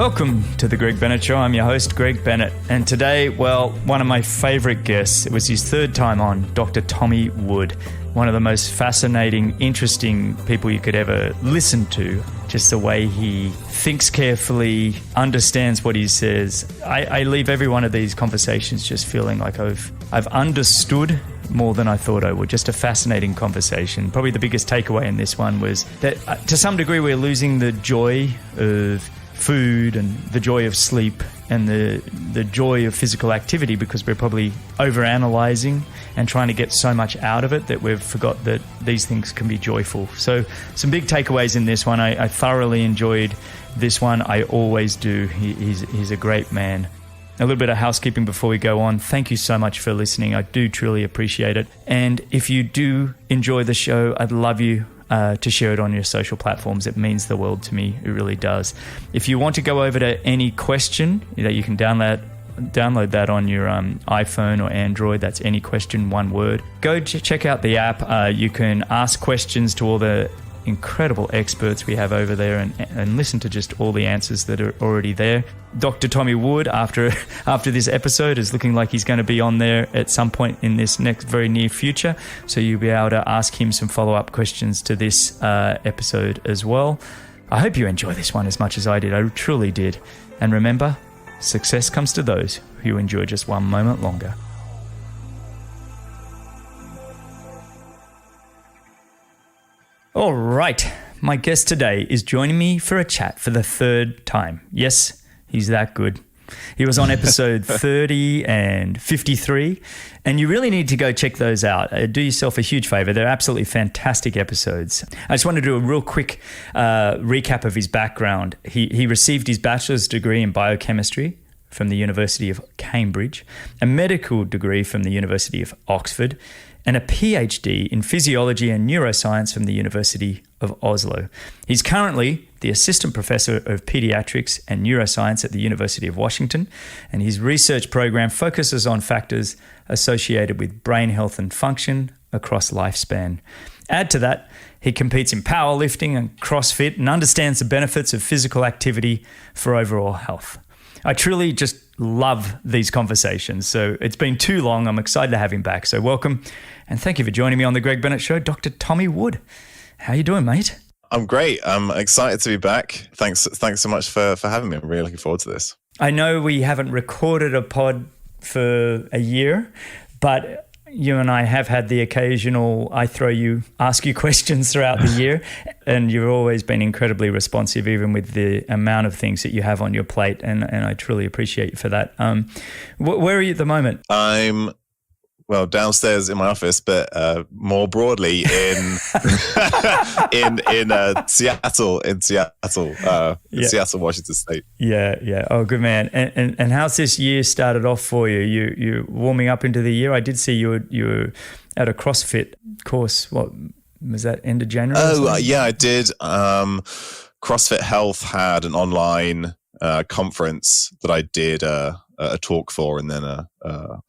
Welcome to the Greg Bennett Show. I'm your host, Greg Bennett. And today, well, one of my favorite guests, it was his third time on, Dr. Tommy Wood. One of the most fascinating, interesting people you could ever listen to. Just the way he thinks carefully, understands what he says. I leave every one of these conversations just feeling like I've understood more than I thought I would. Just a fascinating conversation. Probably the biggest takeaway in this one was that to some degree we're losing the joy of food and the joy of sleep and the joy of physical activity because we're probably overanalyzing and trying to get so much out of it that we've forgot that these things can be joyful. So some big takeaways in this one. I thoroughly enjoyed this one. I always do. He's a great man. A little bit of housekeeping before we go on. Thank you so much for listening. I do truly appreciate it. And if you do enjoy the show, I'd love you to share it on your social platforms. It means the world to me. It really does. If you want to go over to any question, you can download that on your iPhone or Android. That's any question, one word. Go check out the app. You can ask questions to all the incredible experts we have over there and listen to just all the answers that are already there. Dr. Tommy Wood, after this episode, is looking like he's going to be on there at some point in this next very near future. So you'll be able to ask him some follow-up questions to this episode as well. I hope you enjoy this one as much as I did. I truly did. And remember, success comes to those who endure just one moment longer. All right, my guest today is joining me for a chat for the third time. Yes, he's that good. He was on episode 30 and 53, and you really need to go check those out. Do yourself a huge favor. They're absolutely fantastic episodes. I just want to do a real quick recap of his background. He received his bachelor's degree in biochemistry from the University of Cambridge, a medical degree from the University of Oxford, and a Ph.D. in physiology and neuroscience from the University of Oslo. He's currently the assistant professor of pediatrics and neuroscience at the University of Washington, and his research program focuses on factors associated with brain health and function across lifespan. Add to that, he competes in powerlifting and CrossFit and understands the benefits of physical activity for overall health. I truly just love these conversations. So it's been too long. I'm excited to have him back. So welcome. And thank you for joining me on the Greg Bennett Show, Dr. Tommy Wood. How you doing, mate? I'm great. I'm excited to be back. Thanks so much for having me. I'm really looking forward to this. I know we haven't recorded a pod for a year, but you and I have had the occasional ask you questions throughout the year, and you've always been incredibly responsive, even with the amount of things that you have on your plate, and I truly appreciate you for that. Where are you at the moment? I'm downstairs in my office, but more broadly in Seattle, Seattle, Washington State. Yeah. Oh, good man. And how's this year started off for you? You warming up into the year. I did see you were at a CrossFit course. What was that? End of January? Oh, yeah, I did. CrossFit Health had an online conference that I did a talk for, and then a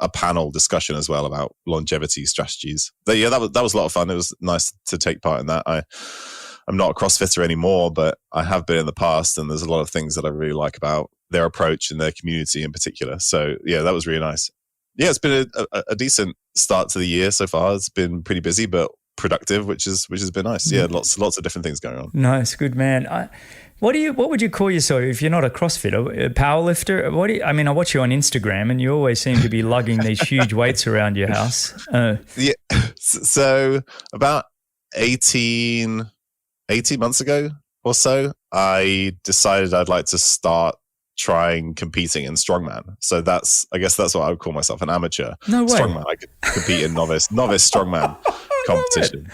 panel discussion as well about longevity strategies. But yeah, that was a lot of fun. It was nice to take part in that. I'm not a CrossFitter anymore, but I have been in the past, and there's a lot of things that I really like about their approach and their community in particular. So yeah, that was really nice. Yeah, it's been a decent start to the year so far. It's been pretty busy, but productive, which has been nice. Yeah, lots of different things going on. Nice, good man. What would you call yourself if you're not a CrossFitter, a powerlifter? I watch you on Instagram, and you always seem to be lugging these huge weights around your house. Yeah. So about 18 months ago or so, I decided I'd like to start trying competing in Strongman. So I guess that's what I would call myself, an amateur Strongman. I could compete in novice Strongman competition.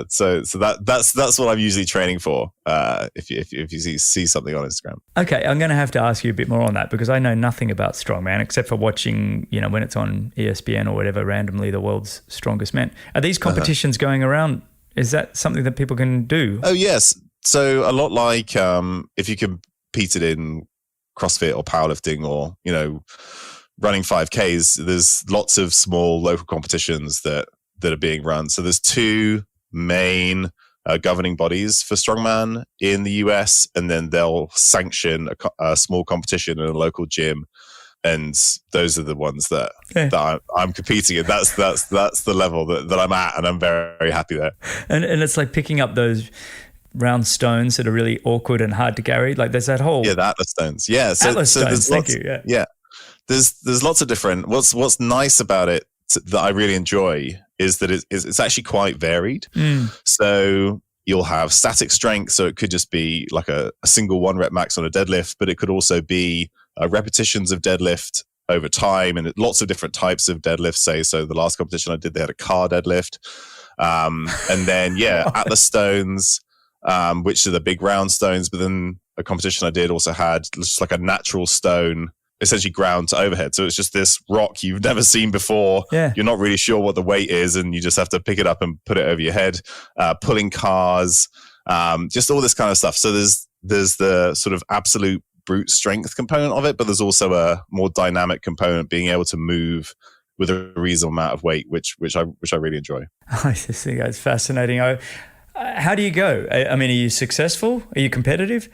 So that's what I'm usually training for. If you see something on Instagram. Okay, I'm going to have to ask you a bit more on that, because I know nothing about Strongman except for watching, when it's on ESPN or whatever, randomly, the world's strongest man. Are these competitions going around? Is that something that people can do? Oh yes. So a lot like if you competed in CrossFit or powerlifting or running 5Ks, there's lots of small local competitions that are being run. So there's two main governing bodies for strongman in the US, and then they'll sanction a small competition in a local gym. And those are the ones that I'm competing in. That's the level that I'm at, and I'm very, very happy there. And it's like picking up those round stones that are really awkward and hard to carry. Like there's that whole the Atlas stones. Yeah, Atlas stones. Thank you. Yeah. There's lots of different. What's nice about it that I really enjoy is that it's actually quite varied. So you'll have static strength, so it could just be like a single 1 rep max on a deadlift, but it could also be repetitions of deadlift over time, and lots of different types of deadlifts. So the last competition I did, they had a car deadlift, and then Atlas stones, which are the big round stones. But then a competition I did also had just like a natural stone, essentially ground to overhead. So it's just this rock you've never seen before. Yeah. You're not really sure what the weight is, and you just have to pick it up and put it over your head. Pulling cars, just all this kind of stuff. So there's the sort of absolute brute strength component of it, but there's also a more dynamic component, being able to move with a reasonable amount of weight, which I really enjoy. I just think that's fascinating. How do you go? I mean, are you successful? Are you competitive?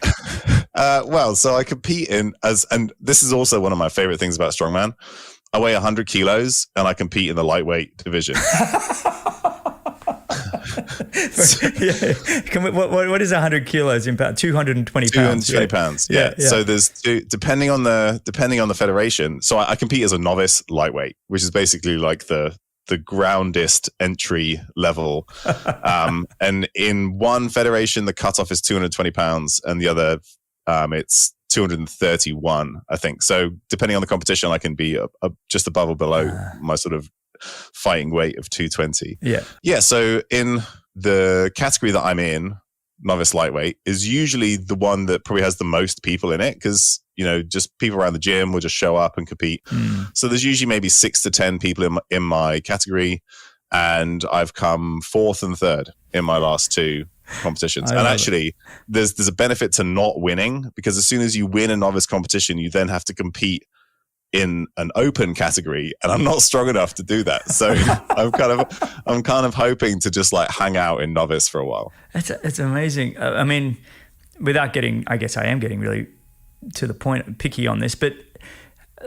Well, so I compete and this is also one of my favorite things about strongman. I weigh 100 kilos and I compete in the lightweight division. What is 100 kilos in pounds? 220 pounds. 220 pounds. Yeah. So there's depending on the federation. So I compete as a novice lightweight, which is basically like the groundest entry level. And in one federation, the cutoff is 220 pounds, and the other, it's 231, I think. So depending on the competition, I can be just above or below my sort of fighting weight of 220. Yeah. So in the category that I'm in, novice lightweight is usually the one that probably has the most people in it, because just people around the gym will just show up and compete. So there's usually maybe 6 to 10 people in my category, and I've come 4th and 3rd in my last 2 competitions. And actually there's a benefit to not winning, because as soon as you win a novice competition, you then have to compete in an open category, and I'm not strong enough to do that. So I'm kind of hoping to just like hang out in novice for a while. It's amazing. I mean, I guess I am getting really to the point, picky on this, but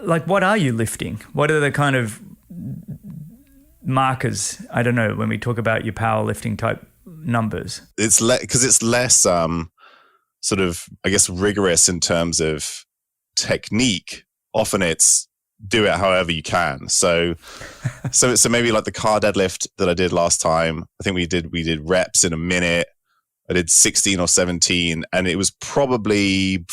like, what are you lifting? What are the kind of markers? I don't know, when we talk about your powerlifting type numbers. It's because it's less sort of, I guess, rigorous in terms of technique. Often it's do it however you can. So maybe like the car deadlift that I did last time, I think we did reps in a minute. I did 16 or 17, and it was probably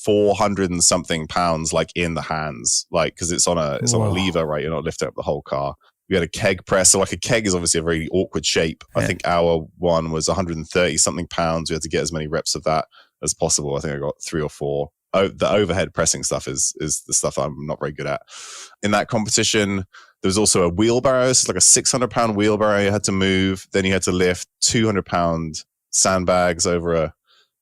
400 and something pounds, like in the hands, like, because it's on a lever, right? You're not lifting up the whole car. We had a keg press. So like a keg is obviously a very awkward shape. Yeah. I think our one was 130 something pounds. We had to get as many reps of that as possible. I think I got 3 or 4. The overhead pressing stuff is the stuff I'm not very good at. In that competition, there was also a wheelbarrow. So it's like a 600 pound wheelbarrow you had to move. Then you had to lift 200 pound sandbags over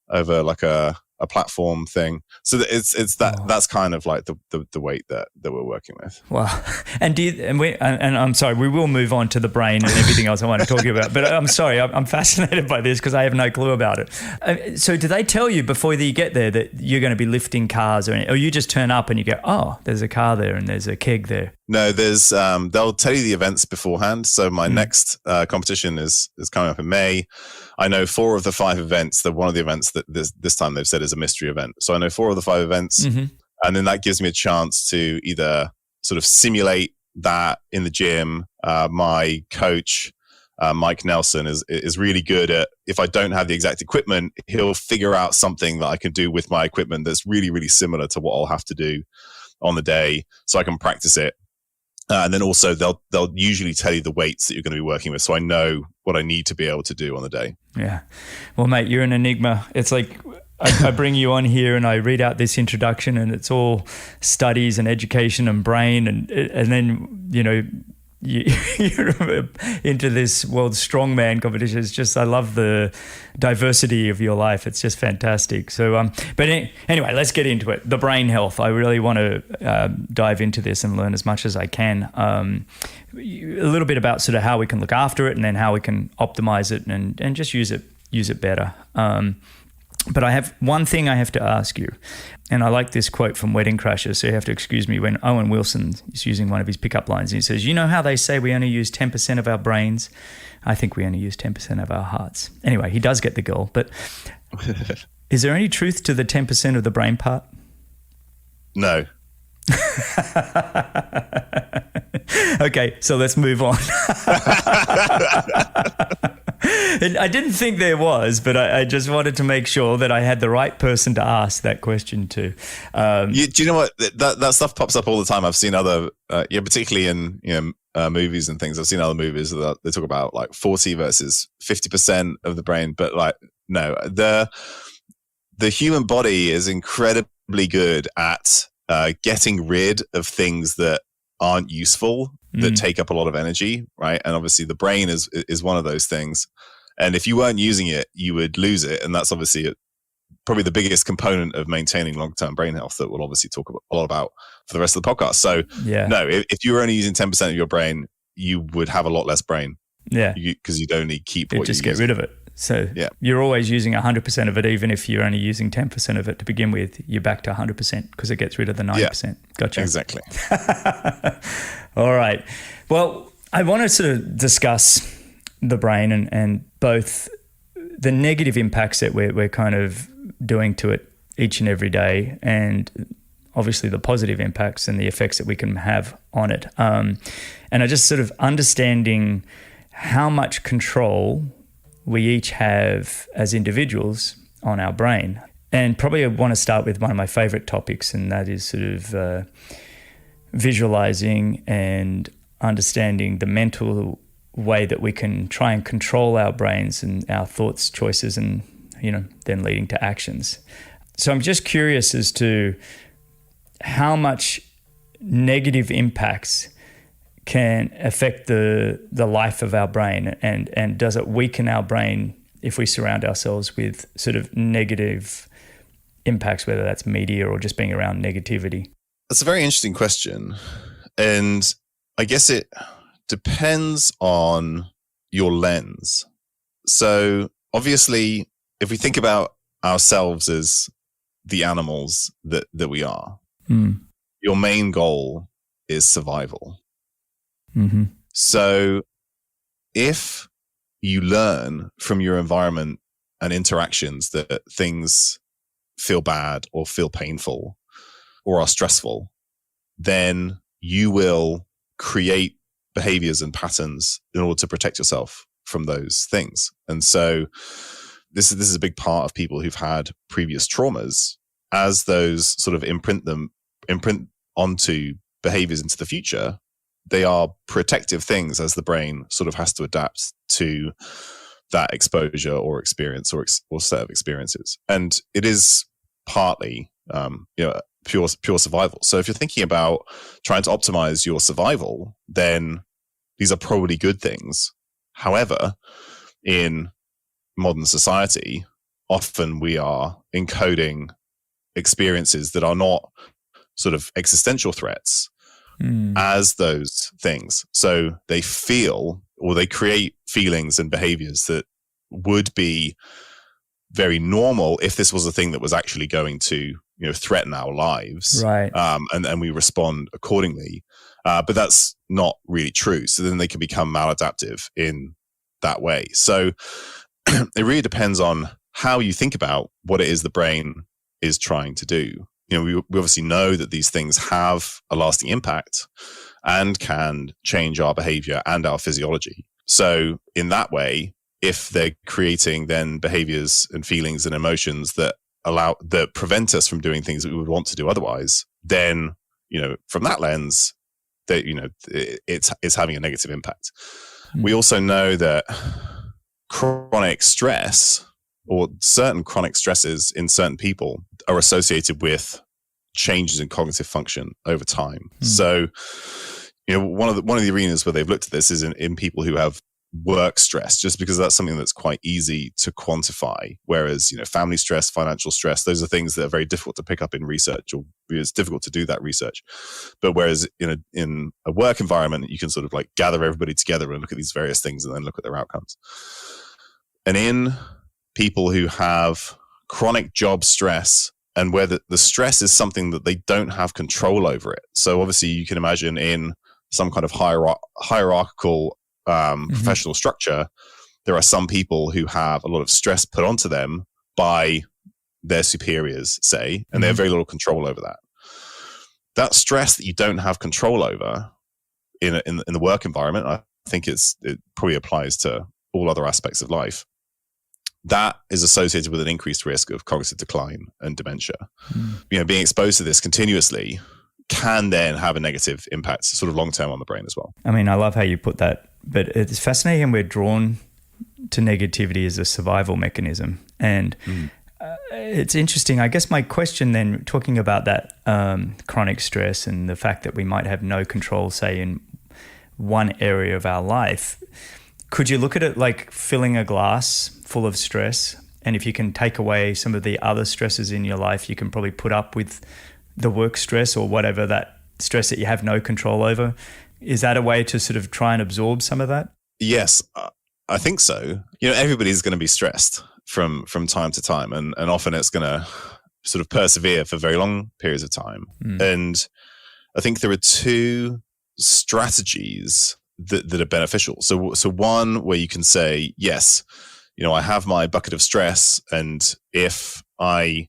like a platform thing. So it's that's kind of like the weight that we're working with. Wow. And I'm sorry, we will move on to the brain and everything else I want to talk about, but I'm sorry, I'm fascinated by this because I have no clue about it. So do they tell you before you get there that you're going to be lifting cars, or you just turn up and you go, oh, there's a car there and there's a keg there? No, there's they'll tell you the events beforehand. So my next competition is coming up in May. I know 4 of the 5 events. That one of the events that this time they've said is a mystery event. So I know 4 of the 5 events, and then that gives me a chance to either sort of simulate that in the gym. My coach, Mike Nelson, is really good at, if I don't have the exact equipment, he'll figure out something that I can do with my equipment that's really, really similar to what I'll have to do on the day, so I can practice it. And then also they'll usually tell you the weights that you're going to be working with, so I know what I need to be able to do on the day. Yeah. Well, mate, you're an enigma. It's like I bring you on here and I read out this introduction, and it's all studies and education and brain, and then you're into this world strongman competition. It's just, I love the diversity of your life. It's just fantastic. So, but anyway, let's get into it. The brain health. I really want to dive into this and learn as much as I can. A little bit about sort of how we can look after it, and then how we can optimize it and just use it use it better. But I have one thing I have to ask you, and I like this quote from Wedding Crashers, so you have to excuse me when Owen Wilson is using one of his pickup lines. And he says, you know how they say we only use 10% of our brains? I think we only use 10% of our hearts. Anyway, he does get the girl, but is there any truth to the 10% of the brain part? No. Okay, so let's move on. I didn't think there was, but I just wanted to make sure that I had the right person to ask that question to. Do you know what? That stuff pops up all the time. I've seen other, particularly in movies and things. I've seen other movies that they talk about like 40 versus 50% of the brain, but like no, the human body is incredibly good at getting rid of things that aren't useful, that take up a lot of energy, right? And obviously the brain is one of those things. And if you weren't using it, you would lose it. And that's obviously probably the biggest component of maintaining long-term brain health that we'll obviously talk a lot about for the rest of the podcast. So no, if you were only using 10% of your brain, you would have a lot less brain. Yeah. Because you'd only keep what you just get rid of it. So you're always using 100% of it, even if you're only using 10% of it to begin with, you're back to 100% because it gets rid of the 90%. Yeah, gotcha. Exactly. All right. Well, I want to sort of discuss the brain and both the negative impacts that we're kind of doing to it each and every day, and obviously the positive impacts and the effects that we can have on it. And I just sort of understanding how much control we each have as individuals on our brain. And probably I want to start with one of my favorite topics, and that is sort of visualizing and understanding the mental way that we can try and control our brains and our thoughts, choices, and then leading to actions. So I'm just curious as to how much negative impacts can affect the life of our brain, and does it weaken our brain if we surround ourselves with sort of negative impacts, whether that's media or just being around negativity? That's a very interesting question. And I guess it depends on your lens. So obviously, if we think about ourselves as the animals that we are, your main goal is survival. Mm-hmm. So if you learn from your environment and interactions that things feel bad or feel painful or are stressful, then you will create behaviors and patterns in order to protect yourself from those things. And so this is a big part of people who've had previous traumas. As those sort of imprint onto behaviors into the future, they are protective things as the brain sort of has to adapt to that exposure or experience or set of experiences. And it is partly, pure survival. So if you're thinking about trying to optimize your survival, then these are probably good things. However, in modern society, often we are encoding experiences that are not sort of existential threats as those things. So they feel, or they create feelings and behaviors that would be very normal if this was a thing that was actually going to, threaten our lives. Right. And we respond accordingly. But that's not really true. So then they can become maladaptive in that way. So it really depends on how you think about what it is the brain is trying to do. We obviously know that these things have a lasting impact and can change our behavior and our physiology. So in that way, if they're creating then behaviors and feelings and emotions that prevent us from doing things that we would want to do otherwise, then, from that lens, that, it's having a negative impact. We also know that chronic stress, or certain chronic stresses in certain people, are associated with changes in cognitive function over time. So, one of the arenas where they've looked at this is in people who have work stress, just because that's something that's quite easy to quantify. Whereas, family stress, financial stress, those are things that are very difficult to pick up in research, or it's difficult to do that research. But whereas in a work environment, you can sort of like gather everybody together and look at these various things and then look at their outcomes. And in people who have chronic job stress and where the stress is something that they don't have control over it. So obviously you can imagine in some kind of hierarchical professional structure, there are some people who have a lot of stress put onto them by their superiors, say, and they have very little control over that. That stress that you don't have control over in the work environment, I think it probably applies to all other aspects of life. That is associated with an increased risk of cognitive decline and dementia. Being exposed to this continuously can then have a negative impact, sort of long-term on the brain as well. I mean, I love how you put that, but it's fascinating we're drawn to negativity as a survival mechanism. And it's interesting. I guess my question then, talking about that chronic stress and the fact that we might have no control, say, in one area of our life, could you look at it like filling a glass full of stress? And if you can take away some of the other stresses in your life, you can probably put up with the work stress or whatever, that stress that you have no control over. Is that a way to sort of try and absorb some of that? Yes, I think so. Everybody's going to be stressed from time to time, and often it's going to sort of persevere for very long periods of time. And I think there are two strategies that are beneficial. So one where you can say, yes, I have my bucket of stress, and if I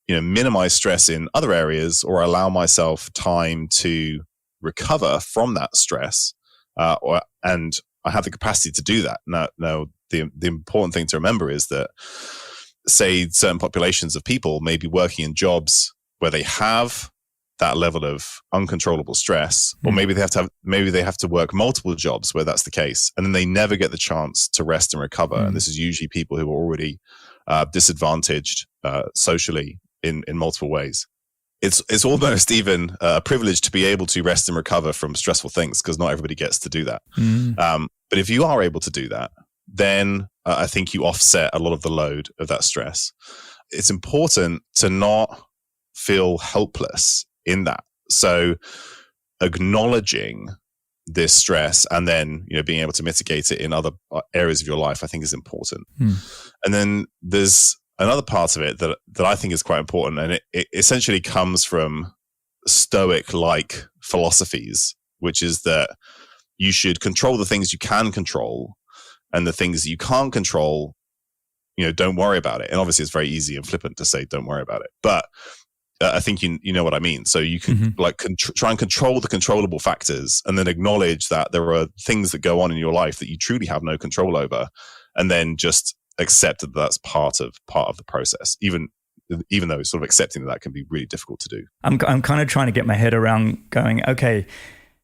minimize stress in other areas or allow myself time to recover from that stress, and I have the capacity to do that. Now the important thing to remember is that, say, certain populations of people may be working in jobs where they have that level of uncontrollable stress, or maybe they have to work multiple jobs where that's the case, and then they never get the chance to rest and recover. And this is usually people who are already disadvantaged socially in multiple ways. It's almost even a privilege to be able to rest and recover from stressful things, because not everybody gets to do that. But if you are able to do that, then I think you offset a lot of the load of that stress. It's important to not feel helpless in that. So acknowledging this stress and then being able to mitigate it in other areas of your life, I think, is important. And then there's another part of it that I think is quite important, and it essentially comes from Stoic-like philosophies, which is that you should control the things you can control, and the things that you can't control, don't worry about it. And obviously it's very easy and flippant to say don't worry about it, but I think you know what I mean. So you can try and control the controllable factors, and then acknowledge that there are things that go on in your life that you truly have no control over, and then just accept that that's part of the process, even though sort of accepting that can be really difficult to do. I'm kind of trying to get my head around going, okay,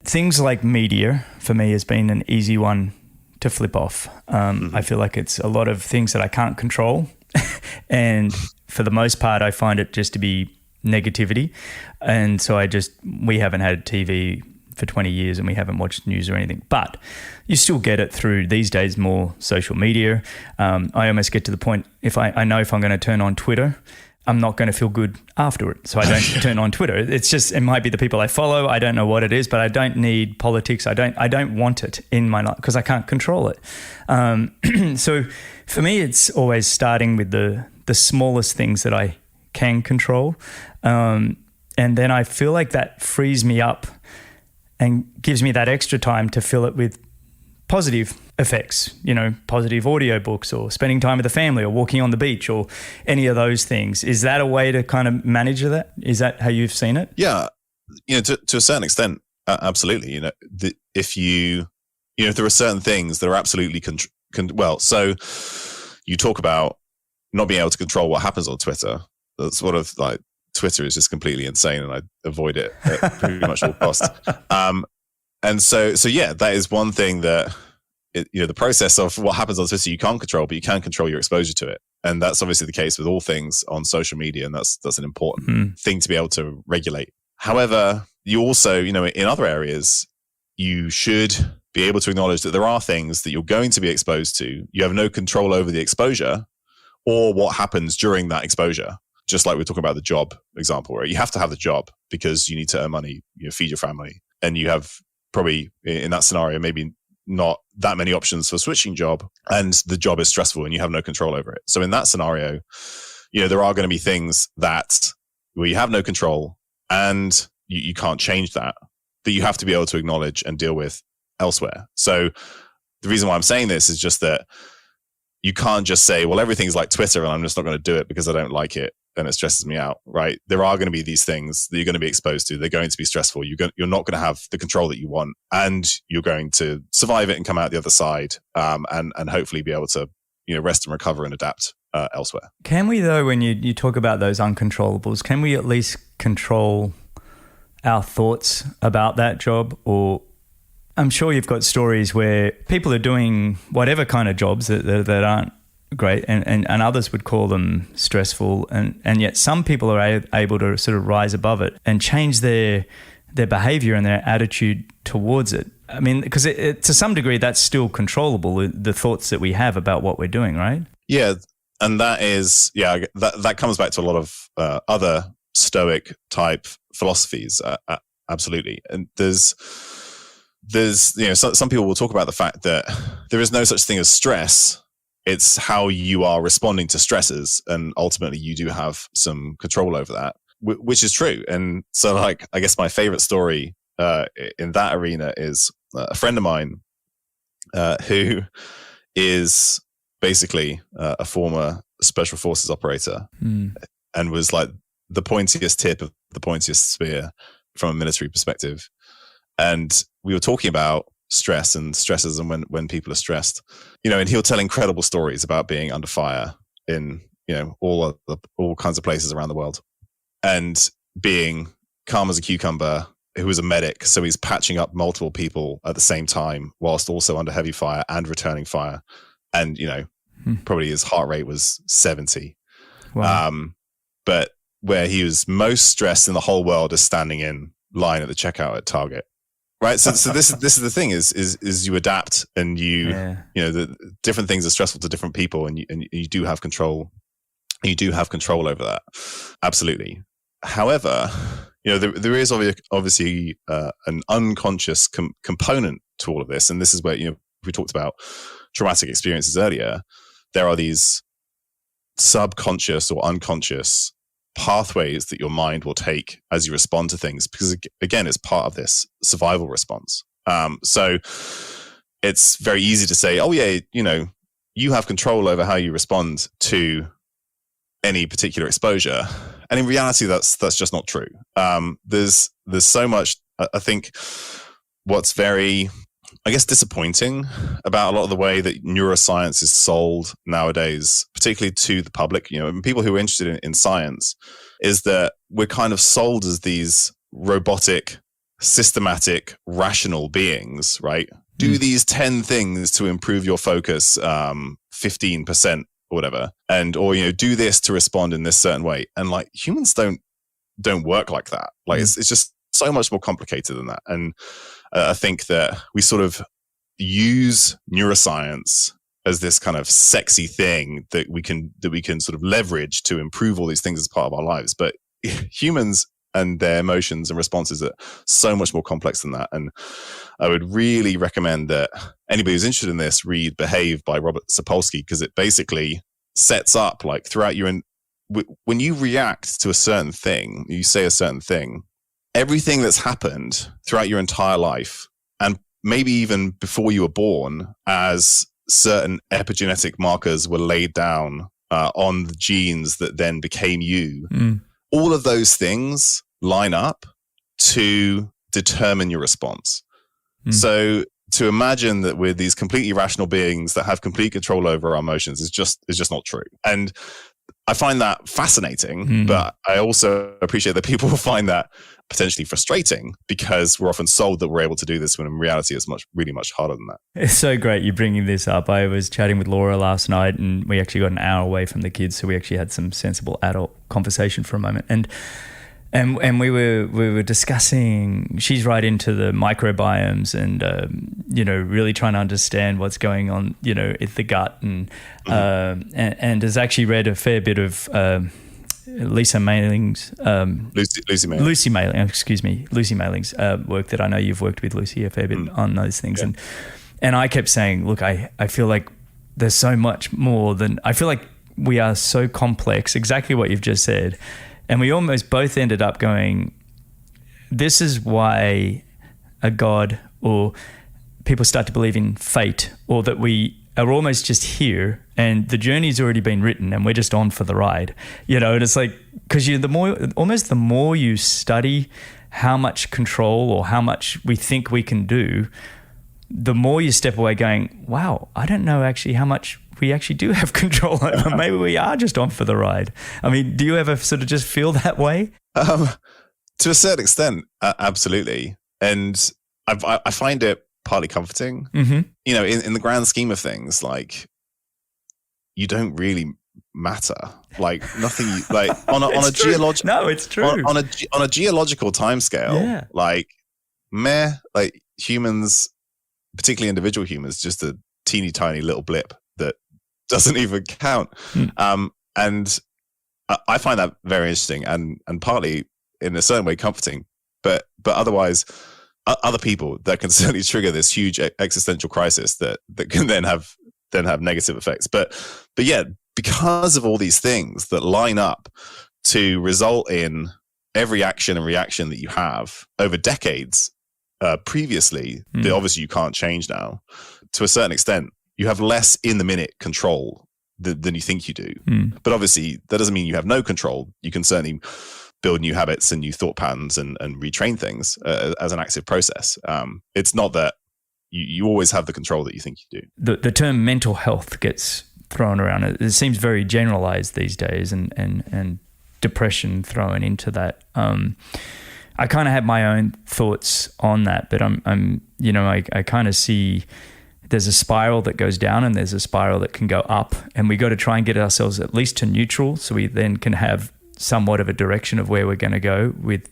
things like media for me has been an easy one to flip off. I feel like it's a lot of things that I can't control. And for the most part, I find it just to be negativity. And so we haven't had TV for 20 years and we haven't watched news or anything, but you still get it through these days more social media. I almost get to the point, if I know if I'm going to turn on Twitter, I'm not going to feel good afterward. So I don't turn on Twitter. It's just, it might be the people I follow. I don't know what it is, but I don't need politics. I don't want it in my life because I can't control it. So for me, it's always starting with the smallest things that I can control. And then I feel like that frees me up and gives me that extra time to fill it with positive effects, positive audiobooks or spending time with the family or walking on the beach or any of those things. Is that a way to kind of manage that? Is that how you've seen it? Yeah. To a certain extent, absolutely. If there are certain things that are absolutely, so you talk about not being able to control what happens on Twitter. That's sort of like, Twitter is just completely insane and I avoid it at pretty much all costs. And so yeah, that is one thing that, the process of what happens on Twitter, you can't control, but you can control your exposure to it. And that's obviously the case with all things on social media. And that's an important thing to be able to regulate. However, you also, in other areas, you should be able to acknowledge that there are things that you're going to be exposed to. You have no control over the exposure or what happens during that exposure. Just like we're talking about the job example, right? You have to have the job because you need to earn money, feed your family. And you have probably in that scenario, maybe not that many options for switching job, and the job is stressful and you have no control over it. So in that scenario, there are going to be things where you have no control and you can't change that you have to be able to acknowledge and deal with elsewhere. So the reason why I'm saying this is just that you can't just say, well, everything's like Twitter and I'm just not going to do it because I don't like it and it stresses me out, right? There are going to be these things that you're going to be exposed to. They're going to be stressful. You're not going to have the control that you want, and you're going to survive it and come out the other side, and hopefully be able to, rest and recover and adapt elsewhere. Can we, though, when you talk about those uncontrollables, can we at least control our thoughts about that job? Or I'm sure you've got stories where people are doing whatever kind of jobs that aren't great, and others would call them stressful, and yet some people are able to sort of rise above it and change their behavior and their attitude towards it. I mean, because to some degree that's still controllable, the thoughts that we have about what we're doing, right? Yeah, and that comes back to a lot of other Stoic type philosophies, absolutely. And there's some people will talk about the fact that there is no such thing as stress. It's how you are responding to stresses, and ultimately you do have some control over that, which is true. And so, I guess my favorite story in that arena is a friend of mine who is basically a former special forces operator, and was like the pointiest tip of the pointiest spear from a military perspective. And we were talking about stress and stresses and when people are stressed, and he'll tell incredible stories about being under fire in, all kinds of places around the world, and being calm as a cucumber, who was a medic. So he's patching up multiple people at the same time whilst also under heavy fire and returning fire. And, probably his heart rate was 70. Wow. But where he was most stressed in the whole world is standing in line at the checkout at Target. Right. So this is the thing is you adapt, and the different things are stressful to different people, and you do have control. You do have control over that. Absolutely. However, there is obviously an unconscious component to all of this. And this is where, we talked about traumatic experiences earlier. There are these subconscious or unconscious pathways that your mind will take as you respond to things, because again, it's part of this survival response. So it's very easy to say, oh yeah, you have control over how you respond to any particular exposure. And in reality, that's just not true. There's so much, I think what's very, I guess, disappointing about a lot of the way that neuroscience is sold nowadays, particularly to the public, and people who are interested in science, is that we're kind of sold as these robotic, systematic, rational beings, right? Do these 10 things to improve your focus 15% or whatever, or do this to respond in this certain way. And humans don't work like that. It's just so much more complicated than that. And I think that we sort of use neuroscience as this kind of sexy thing that we can sort of leverage to improve all these things as part of our lives. But humans and their emotions and responses are so much more complex than that. And I would really recommend that anybody who's interested in this read Behave by Robert Sapolsky, because it basically sets up throughout when you react to a certain thing, you say a certain thing, everything that's happened throughout your entire life, and maybe even before you were born, as certain epigenetic markers were laid down on the genes that then became you, all of those things line up to determine your response. So to imagine that we're these completely rational beings that have complete control over our emotions is just not true. And I find that fascinating, but I also appreciate that people will find that potentially frustrating, because we're often sold that we're able to do this when in reality it's really much harder than that. It's so great you bringing this up. I was chatting with Laura last night, and we actually got an hour away from the kids, so we actually had some sensible adult conversation for a moment. And we were discussing, she's right into the microbiomes and really trying to understand what's going on in the gut, and has actually read a fair bit of Lucy Mailing's Lucy Mailing's work that I know you've worked with Lucy a fair bit on those things. Yeah. And I kept saying, look, I feel like there's so much more than, I feel like we are so complex, exactly what you've just said. And we almost both ended up going, this is why a God or people start to believe in fate, or that we are almost just here and the journey's already been written and we're just on for the ride. And it's like, because the more you study how much control or how much we think we can do, the more you step away going, wow, I don't know actually how much we actually do have control over. Maybe we are just on for the ride. I mean, do you ever sort of just feel that way? To a certain extent, absolutely. And I find it partly comforting. Mm-hmm. In the grand scheme of things, like, you don't really matter. Like, nothing, like on a geological. No, it's true. On a geological timescale, like, like humans, particularly individual humans, just a teeny tiny little blip that doesn't even count. And I find that very interesting and partly in a certain way comforting, but otherwise other people that can certainly trigger this huge existential crisis that can then have negative effects. But yeah, because of all these things that line up to result in every action and reaction that you have over decades previously, that obviously you can't change now, to a certain extent, you have less in the minute control than you think you do. But obviously that doesn't mean you have no control. You can certainly build new habits and new thought patterns and retrain things as an active process. It's not that you always have the control that you think you do. The term mental health gets thrown around. It seems very generalized these days, and depression thrown into that. I kind of have my own thoughts on that, but I kind of see there's a spiral that goes down and there's a spiral that can go up, and we got to try and get ourselves at least to neutral, so we then can have somewhat of a direction of where we're going to go with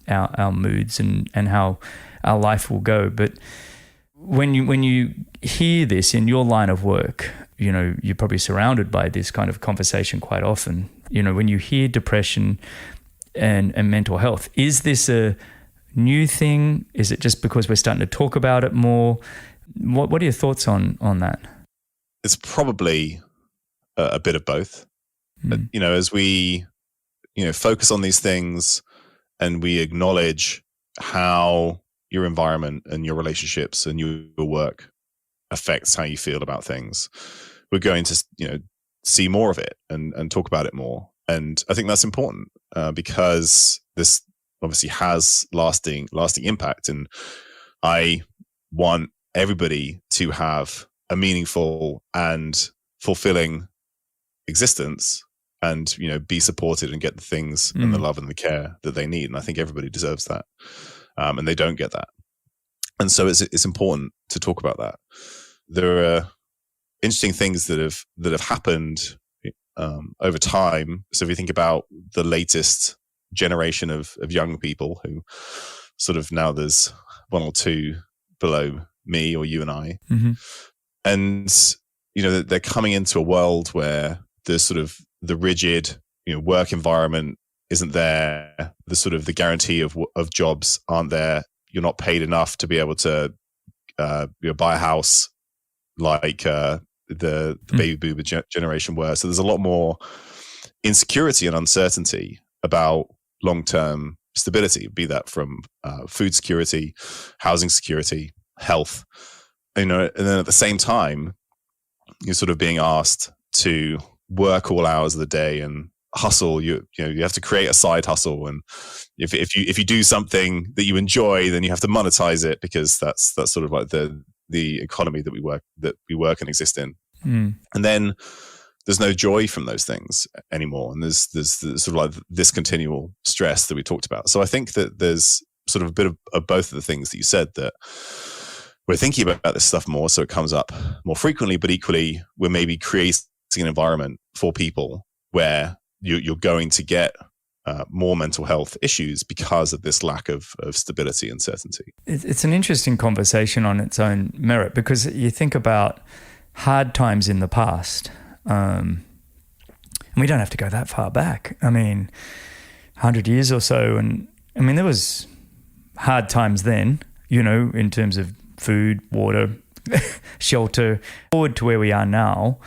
our moods and how our life will go. But when you hear this in your line of work, you're probably surrounded by this kind of conversation quite often. When you hear depression and mental health, is this a new thing? Is it just because we're starting to talk about it more? What are your thoughts on that? It's probably a bit of both. But, as we focus on these things and we acknowledge how your environment and your relationships and your work affects how you feel about things, we're going to see more of it and talk about it more. And I think that's important because this obviously has lasting impact. And I want everybody to have a meaningful and fulfilling existence and, be supported and get the things and the love and the care that they need. And I think everybody deserves that. And they don't get that. And so it's important to talk about that. There are interesting things that have happened over time. So if you think about the latest generation of young people who sort of, now there's one or two below me or you and I, and they're coming into a world where there's sort of the rigid work environment isn't there, the sort of the guarantee of jobs aren't there, you're not paid enough to be able to buy a house like the baby boomer generation were. So there's a lot more insecurity and uncertainty about long-term stability, be that from food security, housing security, health, and then at the same time, you're sort of being asked to work all hours of the day and hustle. You have to create a side hustle, and if you do something that you enjoy, then you have to monetize it, because that's sort of like the economy that we work and exist in. And then there's no joy from those things anymore, and there's sort of like this continual stress that we talked about. So I think that there's sort of a bit of both of the things that you said, that we're thinking about this stuff more, so it comes up more frequently, but equally we're maybe creating an environment for people where you're going to get more mental health issues because of this lack of stability and certainty. It's an interesting conversation on its own merit, because you think about hard times in the past, and we don't have to go that far back. 100 years or so, and there was hard times then, in terms of food, water, shelter. Forward to where we are now,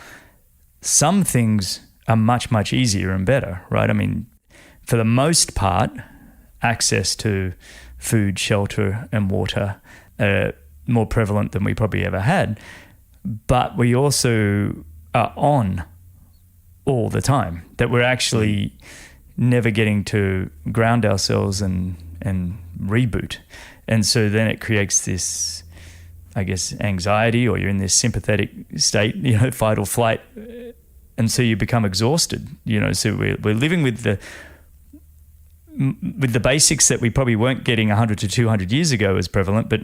some things are much, much easier and better, right? I mean, for the most part, access to food, shelter, and water are more prevalent than we probably ever had. But we also are on all the time, that we're actually never getting to ground ourselves and reboot. And so then it creates this, I guess, anxiety, or you're in this sympathetic state, fight or flight. And so you become exhausted, so we're living with the basics that we probably weren't getting 100 to 200 years ago as prevalent, but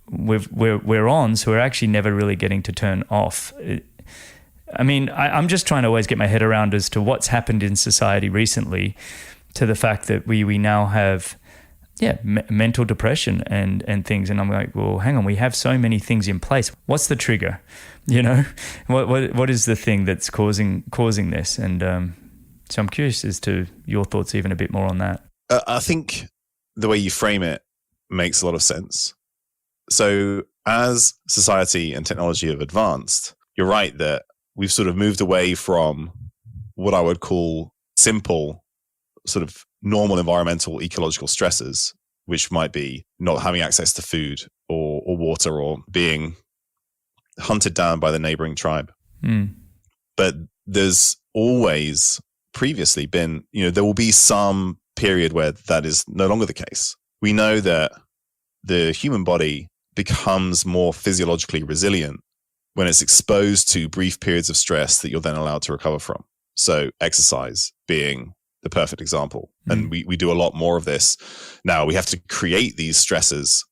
we're on, so we're actually never really getting to turn off. I'm just trying to always get my head around as to what's happened in society recently, to the fact that we now have mental depression and things, and I'm like, well, hang on, we have so many things in place. What's the trigger? What is the thing that's causing this? And so I'm curious as to your thoughts even a bit more on that. I think the way you frame it makes a lot of sense. So as society and technology have advanced, you're right that we've sort of moved away from what I would call simple, sort of normal environmental ecological stresses, which might be not having access to food or water, or being hunted down by the neighboring tribe. But there's always previously been, there will be some period where that is no longer the case. We know that the human body becomes more physiologically resilient when it's exposed to brief periods of stress that you're then allowed to recover from. So exercise being the perfect example. And we do a lot more of this now. We have to create these stresses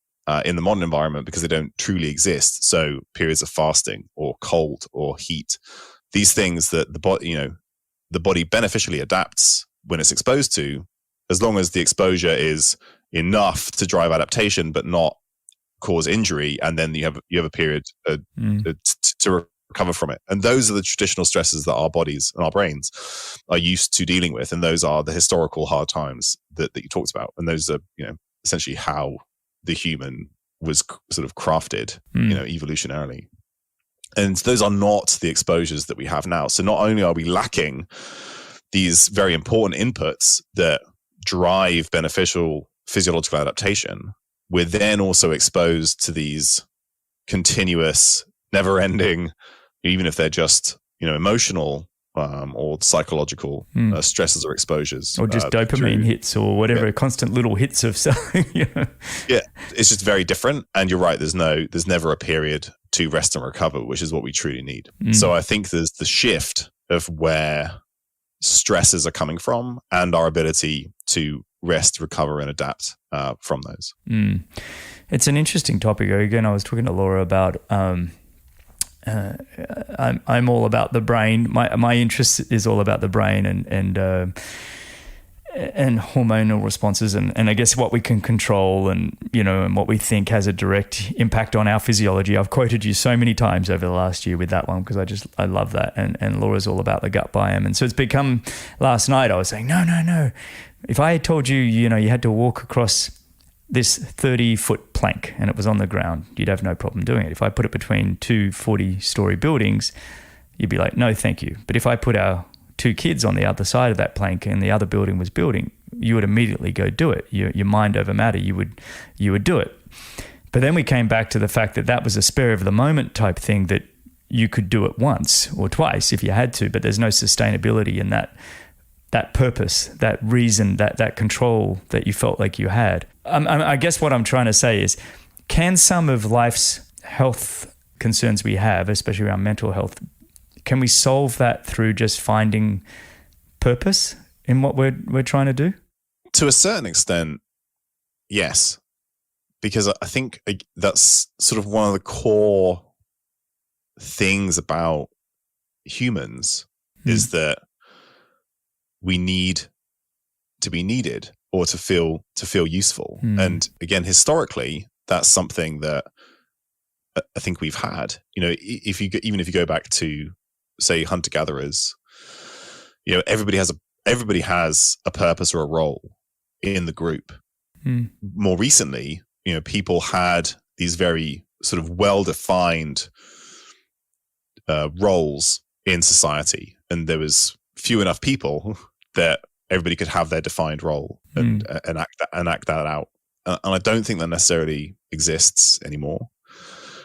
in the modern environment because they don't truly exist. So periods of fasting or cold or heat, these things that the body beneficially adapts when it's exposed to, as long as the exposure is enough to drive adaptation but not cause injury, and then you have a period to recover from it. And those are the traditional stresses that our bodies and our brains are used to dealing with, and those are the historical hard times that you talked about. And those are essentially how the human was sort of crafted evolutionarily. And those are not the exposures that we have now. So not only are we lacking these very important inputs that drive beneficial physiological adaptation, we're then also exposed to these continuous, never-ending, even if they're just emotional or psychological stresses or exposures, or just dopamine hits or whatever, constant little hits of something. Yeah, it's just very different. And you're right. There's never a period to rest and recover, which is what we truly need. So I think there's the shift of where stresses are coming from and our ability to rest, recover, and adapt from those. It's an interesting topic. Again, I was talking to Laura about I'm all about the brain. My interest is all about the brain and hormonal responses and I guess what we can control and and what we think has a direct impact on our physiology. I've quoted you so many times over the last year with that one because I love that, and Laura's all about the gut biome. And so it's become, last night I was saying no, if I had told you you had to walk across this 30-foot plank and it was on the ground, you'd have no problem doing it. If I put it between two 40-story buildings, you'd be like, no, thank you. But if I put our two kids on the other side of that plank and the other building was building, you would immediately go do it. Your mind over matter, you would do it. But then we came back to the fact that was a spur of the moment type thing that you could do it once or twice if you had to, but there's no sustainability in that purpose, that reason, that control that you felt like you had. I guess what I'm trying to say is, can some of life's health concerns we have, especially around mental health, can we solve that through just finding purpose in what we're trying to do? To a certain extent, yes. Because I think that's sort of one of the core things about humans is that we need to be needed or to feel useful. And again, historically, that's something that I think we've had. If you go back to, say, hunter-gatherers, everybody has a purpose or a role in the group. More recently, people had these very sort of well-defined roles in society, and there was few enough people that everybody could have their defined role and act that out. And I don't think that necessarily exists anymore.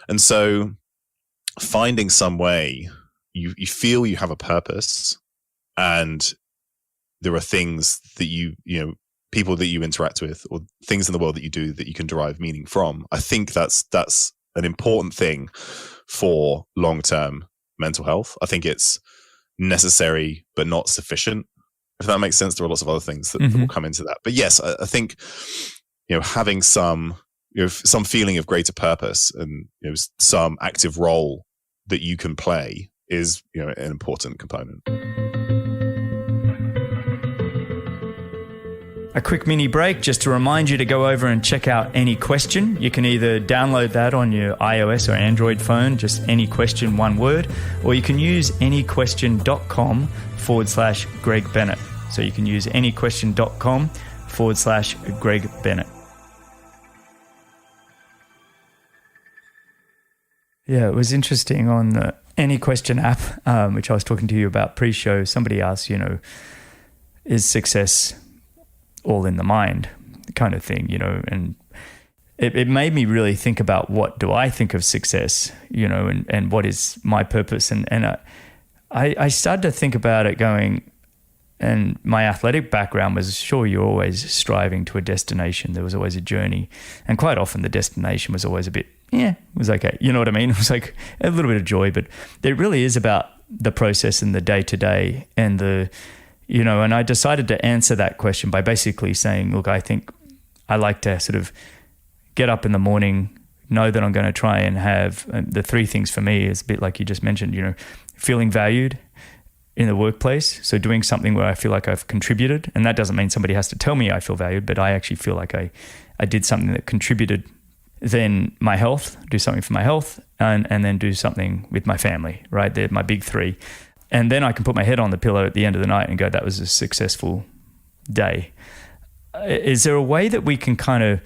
And so finding some way, you feel you have a purpose, and there are things that you know, people that you interact with, or things in the world that you do that you can derive meaning from. I think that's an important thing for long-term mental health. I think it's necessary but not sufficient, if that makes sense. There are lots of other things that will come into that. But yes, I think, you know, having some feeling of greater purpose and, you know, some active role that you can play is, you know, an important component. A quick mini break just to remind you to go over and check out Any Question. You can either download that on your iOS or Android phone, just Any Question, one word, or you can use anyquestion.com/Greg Bennett. So you can use anyquestion.com/Greg Bennett. Yeah, it was interesting on the Any Question app, which I was talking to you about pre-show. Somebody asked, you know, is success all in the mind kind of thing, you know, and it made me really think about what do I think of success, you know, and what is my purpose. And I started to think about it going, and my athletic background was, sure, you're always striving to a destination. There was always a journey. And quite often the destination was always a bit, it was okay. You know what I mean? It was like a little bit of joy, but it really is about the process and the day-to-day and the, you know, and I decided to answer that question by basically saying, look, I think I like to sort of get up in the morning, know that I'm going to try and have the three things for me is a bit like you just mentioned, you know, feeling valued in the workplace. So doing something where I feel like I've contributed, and that doesn't mean somebody has to tell me I feel valued, but I actually feel like I did something that contributed. Then my health, do something for my health, and then do something with my family, right? They're my big three. And then I can put my head on the pillow at the end of the night and go, that was a successful day. Is there a way that we can kind of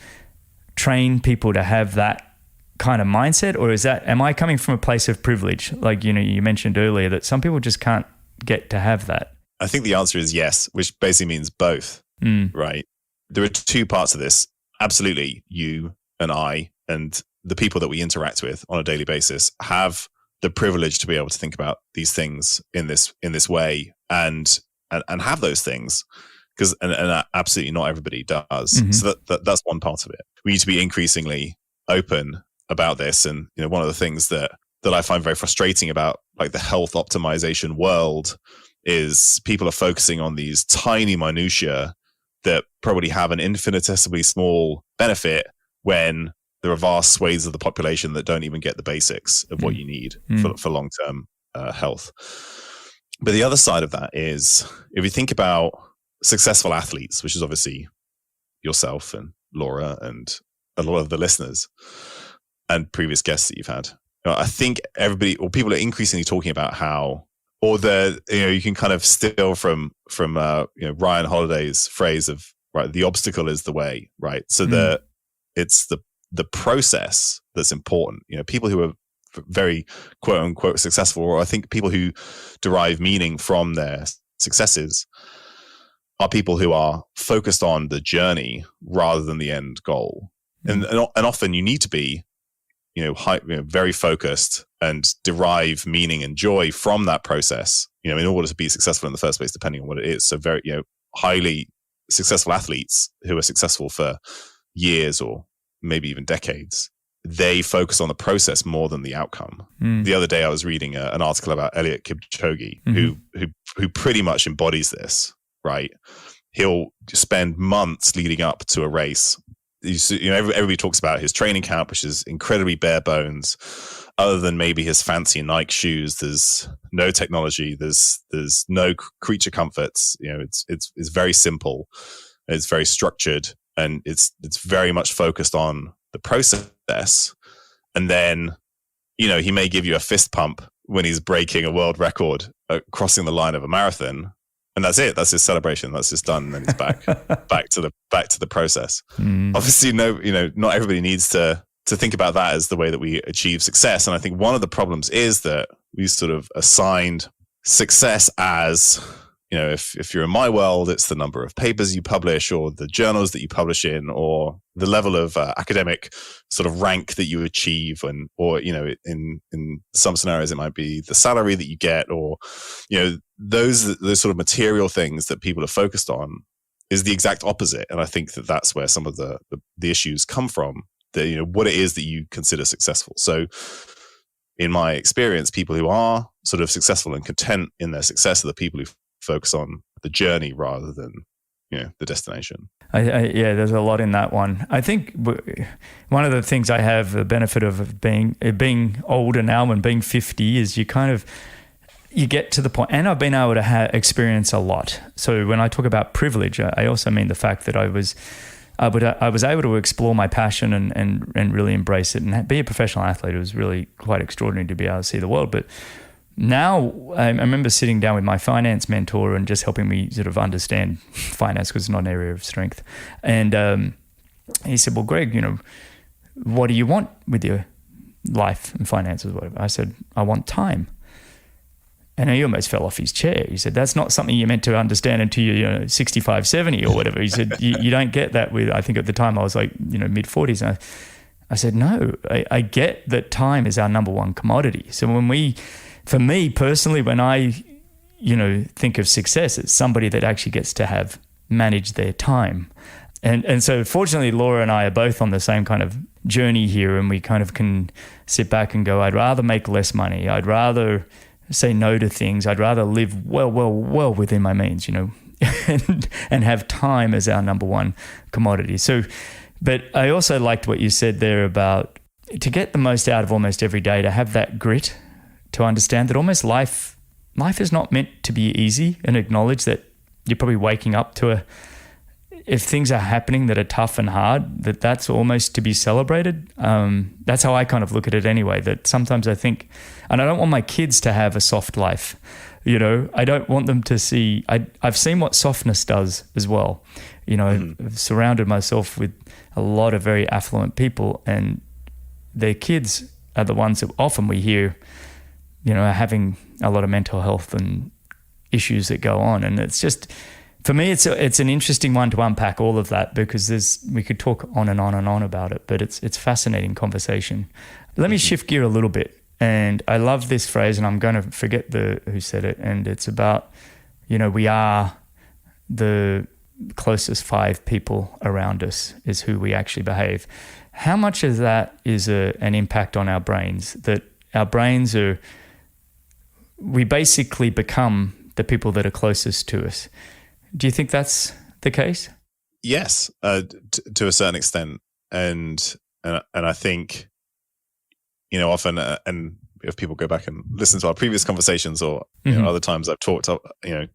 train people to have that kind of mindset? Or am I coming from a place of privilege? Like, you know, you mentioned earlier that some people just can't get to have that. I think the answer is yes, which basically means both, right? There are two parts of this. Absolutely, you and I and the people that we interact with on a daily basis have the privilege to be able to think about these things in this way and have those things, because and absolutely not everybody does. So that's one part of it. We need to be increasingly open about this. And, you know, one of the things that I find very frustrating about like the health optimization world is people are focusing on these tiny minutiae that probably have an infinitesimally small benefit when there are vast swathes of the population that don't even get the basics of what you need for long-term health. But the other side of that is, if you think about successful athletes, which is obviously yourself and Laura and a lot of the listeners and previous guests that you've had, I think people are increasingly talking about how, or you can kind of steal from Ryan Holiday's phrase of, right, the obstacle is the way, right? So it's the process that's important. You know, people who are very quote unquote successful, or I think people who derive meaning from their successes, are people who are focused on the journey rather than the end goal. And often you need to be, very focused and derive meaning and joy from that process, in order to be successful in the first place, depending on what it is. So very, highly successful athletes who are successful for years or maybe even decades, they focus on the process more than the outcome. The other day I was reading an article about Eliud Kipchoge, who pretty much embodies this, right? He'll spend months leading up to a race. Everybody talks about his training camp, which is incredibly bare bones. Other than maybe his fancy Nike shoes, there's no technology. There's no creature comforts. It's very simple. It's very structured, and it's very much focused on the process. And then, he may give you a fist pump when he's breaking a world record, crossing the line of a marathon. And that's it. That's his celebration. That's just done. And then he's back to the process. Obviously, not everybody needs to to think about that as the way that we achieve success. And I think one of the problems is that we sort of assigned success as, you know, if you're in my world, it's the number of papers you publish or the journals that you publish in or the level of academic sort of rank that you achieve, and or, you know, in some scenarios it might be the salary that you get, or, you know, those sort of material things that people are focused on is the exact opposite. And I think that that's where some of the issues come from, that, you know, what it is that you consider successful. So in my experience, people who are sort of successful and content in their success are the people who focus on the journey rather than, you know, the destination. Yeah, there's a lot in that one. I think one of the things I have the benefit of being older now and being 50 is you get to the point, and I've been able to experience a lot. So when I talk about privilege, I also mean the fact that I was able to explore my passion and really embrace it and be a professional athlete. It was really quite extraordinary to be able to see the world. But now I remember sitting down with my finance mentor and just helping me sort of understand finance, because it's not an area of strength. And he said, well, Greg, you know, what do you want with your life and finances, whatever? I said, I want time. And he almost fell off his chair. He said, that's not something you're meant to understand until you're 65, 70 or whatever. He said, you don't get that with, I think at the time I was like, you know, mid-40s. And I said, no, I get that time is our number one commodity. So for me personally, when I, you know, think of success, it's somebody that actually gets to have managed their time. And so fortunately, Laura and I are both on the same kind of journey here, and we kind of can sit back and go, I'd rather make less money. I'd rather say no to things. I'd rather live well within my means, you know, and have time as our number one commodity. So, but I also liked what you said there about to get the most out of almost every day, to have that grit, to understand that almost life is not meant to be easy, and acknowledge that you're probably waking up to if things are happening that are tough and hard, that's almost to be celebrated. That's how I kind of look at it anyway, that sometimes I think, and I don't want my kids to have a soft life. You know, I don't want them to see, I've seen what softness does as well. You know, I've surrounded myself with a lot of very affluent people, and their kids are the ones that often we hear, you know, are having a lot of mental health and issues that go on. And it's just, for me, it's an interesting one to unpack all of that, because we could talk on and on and on about it, but it's fascinating conversation. Let me shift gear a little bit. And I love this phrase, and I'm going to forget who said it. And it's about, you know, we are the closest 5 people around us is who we actually behave. How much of that is an impact on our brains, that our brains we basically become the people that are closest to us? Do you think that's the case? Yes, to a certain extent, and I think, you know, often, and if people go back and listen to our previous conversations, or you know, other times I've talked, you know,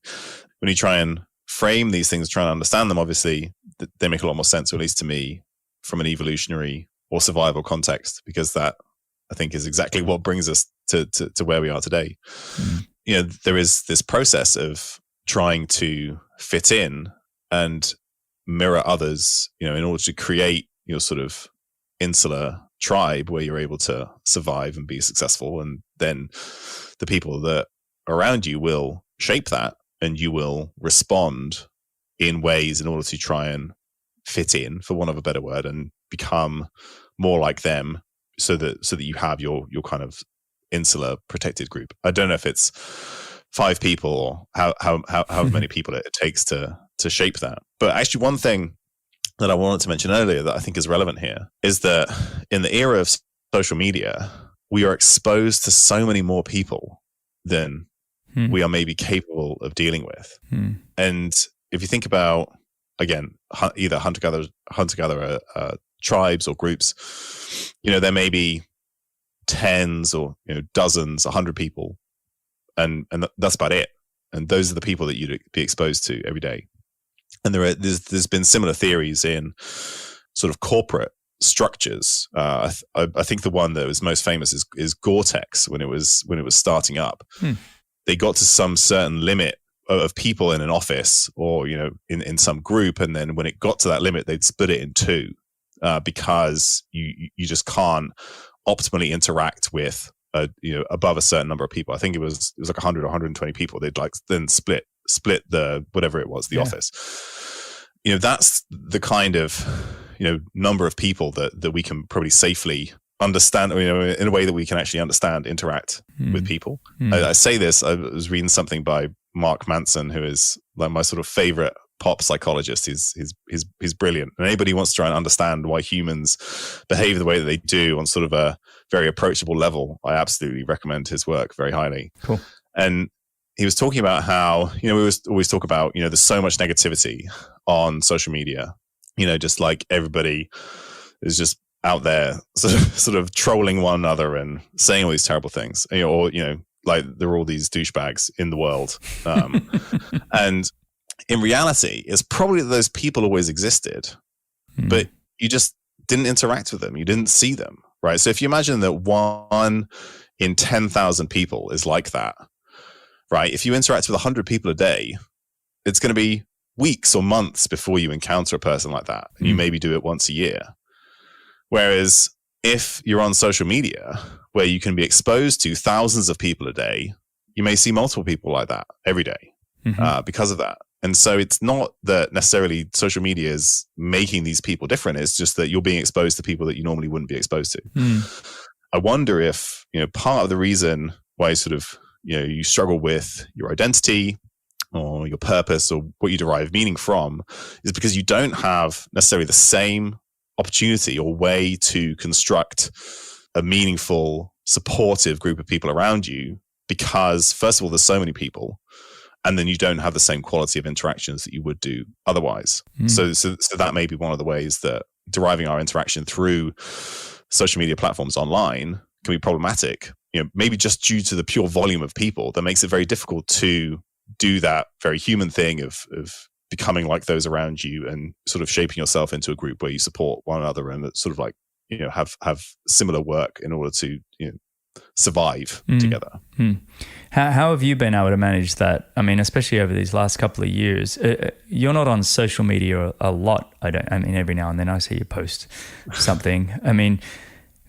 when you try and frame these things, try and understand them, obviously they make a lot more sense, or at least to me, from an evolutionary or survival context, because that, I think, is exactly what brings us to where we are today. You know, there is this process of trying to fit in and mirror others, you know, in order to create your sort of insular tribe where you're able to survive and be successful. And then the people that are around you will shape that, and you will respond in ways in order to try and fit in, for want of a better word, and become more like them, so that you have your kind of insular protected group. I don't know if it's 5 people or how many people it takes to shape that. But actually, one thing that I wanted to mention earlier that I think is relevant here is that in the era of social media, we are exposed to so many more people than we are maybe capable of dealing with. And if you think about, again, either hunter-gatherer tribes or groups, you know, there may be tens or, you know, dozens, 100 people, and that's about it. And those are the people that you'd be exposed to every day. And there's been similar theories in sort of corporate structures. I think the one that was most famous is Gore-Tex. When it was starting up, they got to some certain limit of people in an office, or, you know, in some group, and then when it got to that limit, they'd split it in 2. because you just can't optimally interact with above a certain number of people. I think it was like 100 or 120 people. They'd like then split the whatever it was, the office. That's the kind of number of people that we can probably safely understand, in a way that we can actually understand, interact with people. I say this, I was reading something by Mark Manson, who is like my sort of favorite pop psychologist. He's brilliant. And anybody who wants to try and understand why humans behave the way that they do on sort of a very approachable level, I absolutely recommend his work very highly. Cool. And he was talking about how, we always talk about, there's so much negativity on social media, just like everybody is just out there sort of trolling one another and saying all these terrible things, or, like there are all these douchebags in the world. And in reality, it's probably that those people always existed, but you just didn't interact with them. You didn't see them, right? So if you imagine that 1 in 10,000 people is like that, right? If you interact with 100 people a day, it's going to be weeks or months before you encounter a person like that. And you maybe do it once a year. Whereas if you're on social media, where you can be exposed to thousands of people a day, you may see multiple people like that every day because of that. And so it's not that necessarily social media is making these people different. It's just that you're being exposed to people that you normally wouldn't be exposed to. I wonder if, part of the reason why sort of, you struggle with your identity or your purpose or what you derive meaning from is because you don't have necessarily the same opportunity or way to construct a meaningful, supportive group of people around you, because first of all, there's so many people, and then you don't have the same quality of interactions that you would do otherwise. So that may be one of the ways that deriving our interaction through social media platforms online can be problematic. Maybe just due to the pure volume of people that makes it very difficult to do that very human thing of becoming like those around you and sort of shaping yourself into a group where you support one another and sort of like, have similar work in order to, survive together. How have you been able to manage that? I mean, especially over these last couple of years, you're not on social media a lot. Every now and then I see you post something. I mean,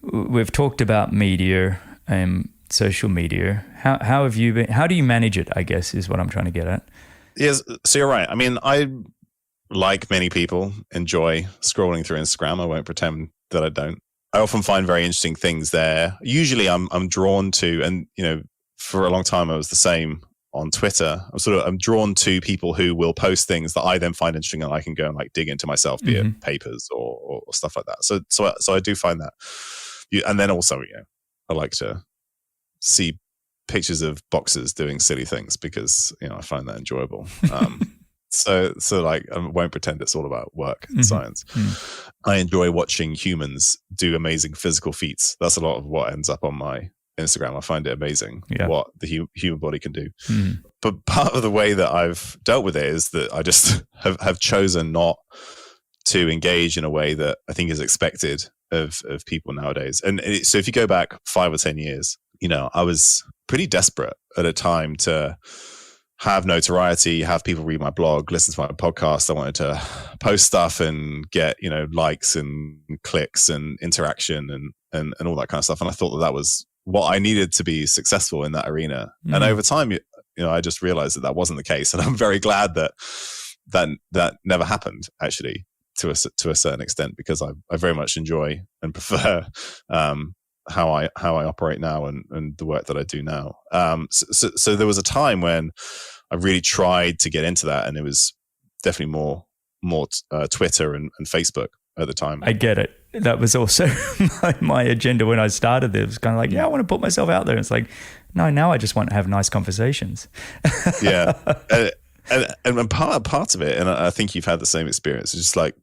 we've talked about media and social media. How have you been? How do you manage it, I guess, is what I'm trying to get at. Yes, so you're right. I mean, I, like many people, enjoy scrolling through Instagram. I won't pretend that I don't. I often find very interesting things there. Usually I'm drawn to, and for a long time I was the same on Twitter. I'm drawn to people who will post things that I then find interesting and I can go and like dig into myself, be it papers or stuff like that. So I do find that. And then also, I like to see pictures of boxers doing silly things because, I find that enjoyable. So like, I won't pretend it's all about work and science. I enjoy watching humans do amazing physical feats. That's a lot of what ends up on my Instagram. I find it amazing what the human body can do. But part of the way that I've dealt with it is that I just have chosen not to engage in a way that I think is expected of people nowadays. And so if you go back 5 or 10 years, I was pretty desperate at a time to have notoriety, have people read my blog, listen to my podcast. I wanted to post stuff and get, likes and clicks and interaction and all that kind of stuff. And I thought that was what I needed to be successful in that arena. And over time, I just realized that wasn't the case. And I'm very glad that never happened, actually, to a certain extent, because I very much enjoy and prefer how I operate now and the work that I do now. So there was a time when I really tried to get into that, and it was definitely more Twitter and Facebook at the time. I get it. That was also my agenda when I started. It was kind of like, I want to put myself out there. It's like, no, now I just want to have nice conversations. Yeah. And part of it, and I think you've had the same experience, is just like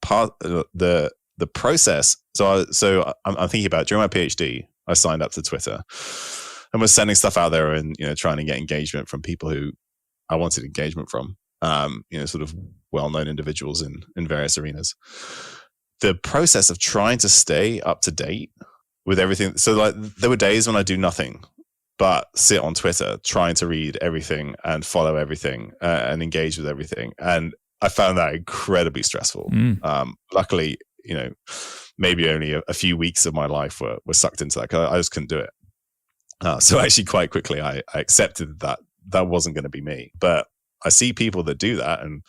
the process. So I'm thinking about, during my PhD, I signed up to Twitter and was sending stuff out there and, trying to get engagement from people who I wanted engagement from, sort of well-known individuals in various arenas. The process of trying to stay up to date with everything. So like, there were days when I do nothing but sit on Twitter trying to read everything and follow everything and engage with everything. And I found that incredibly stressful. Luckily, maybe only a few weeks of my life were sucked into that, because I just couldn't do it. So actually quite quickly I accepted that wasn't going to be me. But I see people that do that, and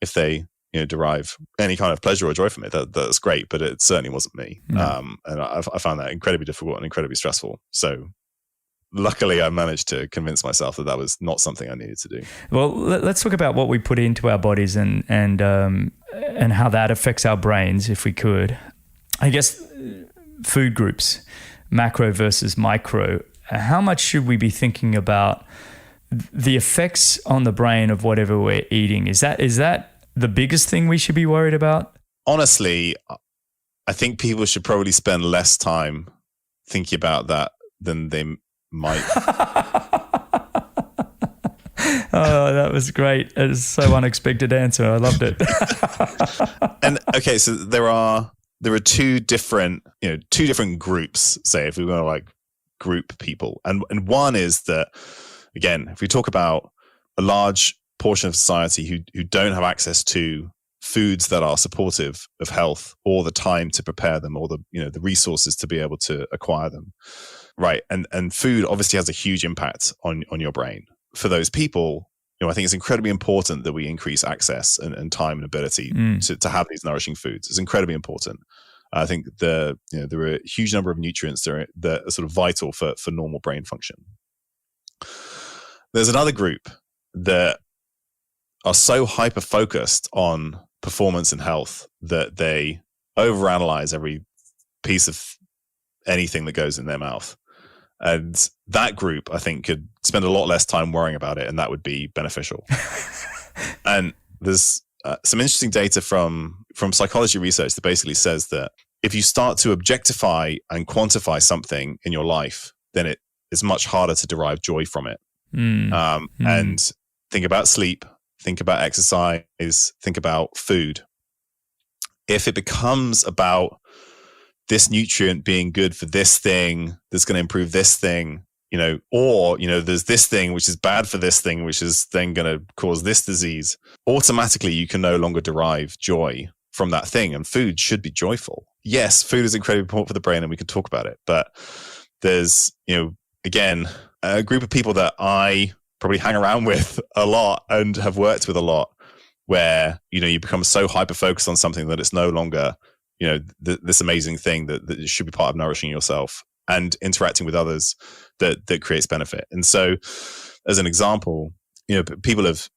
if they derive any kind of pleasure or joy from it, that's great, but it certainly wasn't me. No. And I found that incredibly difficult and incredibly stressful. So luckily I managed to convince myself that was not something I needed to do. Well, let's talk about what we put into our bodies and how that affects our brains, if we could. I guess food groups, macro versus micro. How much should we be thinking about the effects on the brain of whatever we're eating? Is that the biggest thing we should be worried about? Honestly, I think people should probably spend less time thinking about that than they might. Oh, that was great. It was so unexpected answer. I loved it. And okay, so there are two different groups, say, if we want to like group people. And one is that, again, if we talk about a large portion of society who don't have access to foods that are supportive of health, or the time to prepare them, or the resources to be able to acquire them, right? And food obviously has a huge impact on your brain. For those people, I think it's incredibly important that we increase access and time and ability to have these nourishing foods. It's incredibly important. I think there are a huge number of nutrients that are sort of vital for normal brain function. There's another group that are so hyper-focused on performance and health that they overanalyze every piece of anything that goes in their mouth. And that group, I think, could spend a lot less time worrying about it, and that would be beneficial. And there's some interesting data from psychology research that basically says that if you start to objectify and quantify something in your life, then it is much harder to derive joy from it. And think about sleep, think about exercise, think about food. If it becomes about this nutrient being good for this thing that's going to improve this thing, or there's this thing which is bad for this thing, which is then going to cause this disease, automatically you can no longer derive joy from that thing. And food should be joyful. Yes, food is incredibly important for the brain, and we can talk about it. But there's, again, a group of people that I probably hang around with a lot and have worked with a lot, where, you become so hyper-focused on something that it's no longer, this amazing thing that should be part of nourishing yourself and interacting with others that creates benefit. And so, as an example, people have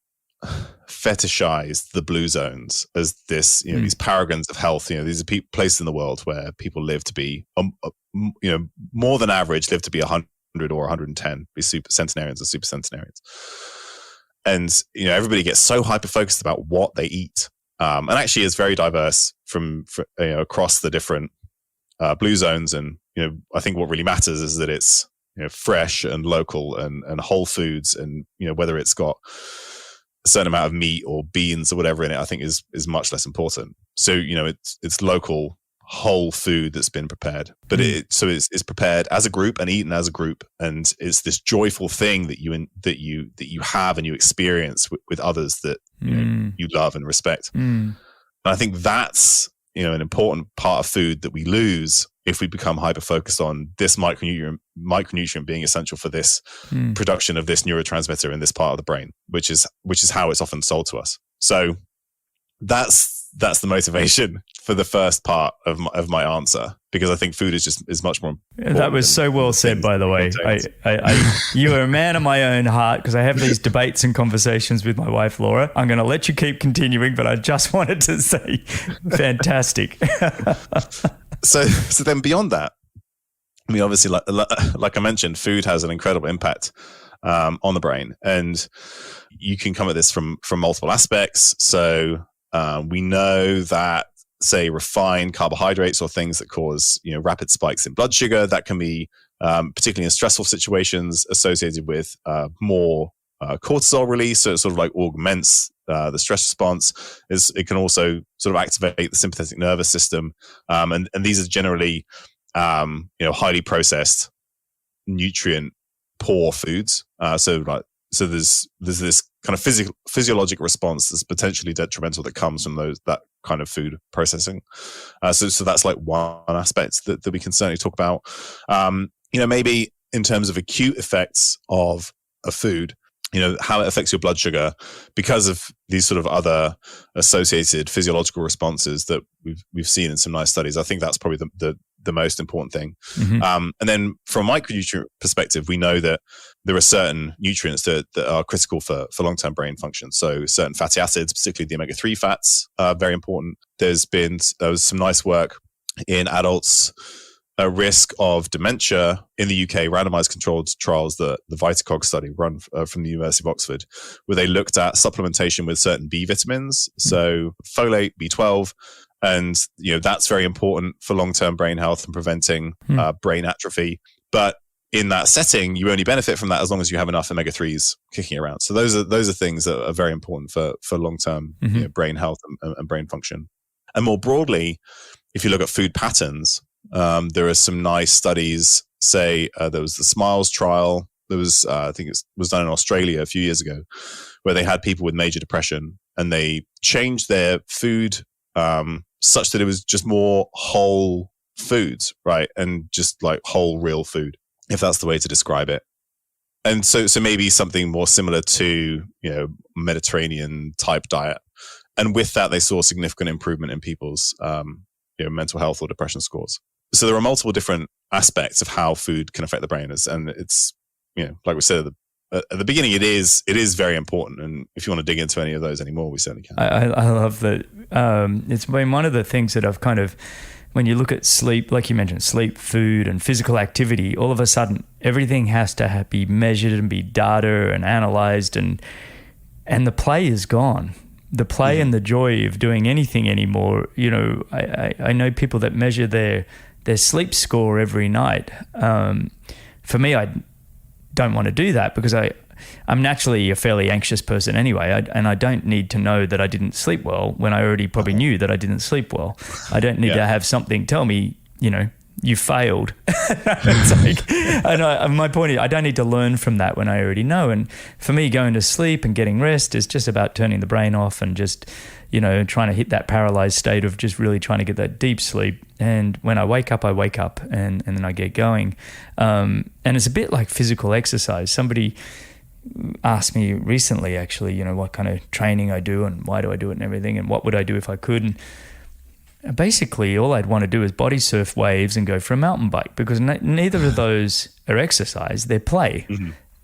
fetishized the blue zones as this, these paragons of health. These are places in the world where people live to be, more than average, live to be 100 or 110, be centenarians or super centenarians. And, everybody gets so hyper-focused about what they eat. And actually is very diverse from across the different blue zones. And, I think what really matters is that it's, fresh and local and whole foods, and, whether it's got a certain amount of meat or beans or whatever in it, I think is much less important. So, it's local, whole food that's been prepared, but it's prepared as a group and eaten as a group, and it's this joyful thing that you have and you experience with others that you love and respect. And I think that's an important part of food that we lose if we become hyper focused on this micronutrient being essential for this production of this neurotransmitter in this part of the brain, which is how it's often sold to us. So that's the motivation for the first part of my answer, because I think food is much more important. That was so well said, by the way. You are a man of my own heart, because I have these debates and conversations with my wife, Laura. I'm going to let you keep continuing, but I just wanted to say fantastic. So then beyond that, I mean, obviously, like I mentioned, food has an incredible impact on the brain, and you can come at this from multiple aspects. So we know that, say, refined carbohydrates, or things that cause rapid spikes in blood sugar, that can be particularly in stressful situations associated with more cortisol release. So it sort of like augments the stress response. It can also sort of activate the sympathetic nervous system, and these are generally highly processed, nutrient poor foods. So there's this kind of physiological response that's potentially detrimental that comes from that kind of food processing. So that's like one aspect that we can certainly talk about. Maybe in terms of acute effects of a food, how it affects your blood sugar because of these sort of other associated physiological responses that we've seen in some nice studies. I think that's probably the most important thing. And then from a micronutrient perspective, we know that there are certain nutrients that are critical for long-term brain function. So certain fatty acids, particularly the omega-3 fats, are very important. There was some nice work in adults a risk of dementia in the UK, randomized controlled trials, the VitaCog study run from the University of Oxford, where they looked at supplementation with certain B vitamins, so folate, B12, and that's very important for long-term brain health and preventing brain atrophy. But in that setting, you only benefit from that as long as you have enough omega-3s kicking around. So those are things that are very important for long-term brain health and brain function. And more broadly, if you look at food patterns, there are some nice studies. Say there was the SMILES trial. There was, I think it was done in Australia a few years ago, where they had people with major depression and they changed their food such that it was just more whole foods, right? And just like whole real food, if that's the way to describe it. And so maybe something more similar to Mediterranean type diet. And with that, they saw significant improvement in people's mental health or depression scores. So there are multiple different aspects of how food can affect the brain, and it's like we said at the beginning, it is very important. And if you want to dig into any of those anymore, we certainly can. I love that. It's been one of the things that I've kind of, when you look at sleep, like you mentioned, sleep, food, and physical activity, all of a sudden everything has to be measured and be data and analyzed, and the play is gone. The play and the joy of doing anything anymore. I know people that measure their sleep score every night. For me, I don't want to do that because I'm naturally a fairly anxious person anyway, and I don't need to know that I didn't sleep well when I already probably knew that I didn't sleep well. I don't need to have something tell me, you failed. It's like, my point is, I don't need to learn from that when I already know. And for me, going to sleep and getting rest is just about turning the brain off and just, trying to hit that paralyzed state of just really trying to get that deep sleep. And when I wake up and then I get going. And it's a bit like physical exercise. Somebody asked me recently, actually, what kind of training I do and why do I do it and everything, and what would I do if I could. And basically, all I'd want to do is body surf waves and go for a mountain bike, because neither of those are exercise, they're play.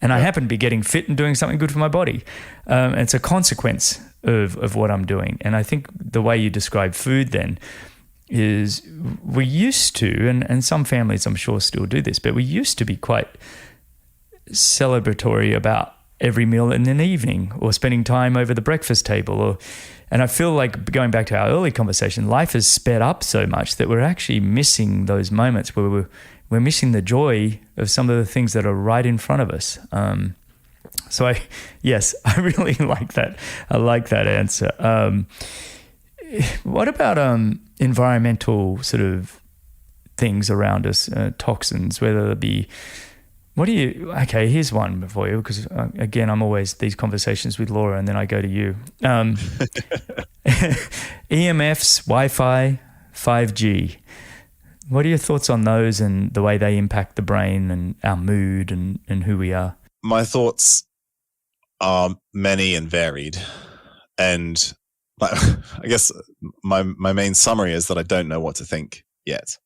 And I happen to be getting fit and doing something good for my body. It's a consequence of what I'm doing. And I think the way you describe food then is we used to, and some families I'm sure still do this, but we used to be quite celebratory about every meal in an evening or spending time over the breakfast table. And I feel like, going back to our early conversation, life has sped up so much that we're actually missing those moments where we're missing the joy of some of the things that are right in front of us. So I really like that. I like that answer. What about environmental sort of things around us, toxins, whether it be, okay, here's one for you, because again, I'm always these conversations with Laura and then I go to you. EMFs, Wi-Fi, 5G. What are your thoughts on those and the way they impact the brain and our mood and who we are? My thoughts are many and varied. And I guess my main summary is that I don't know what to think yet.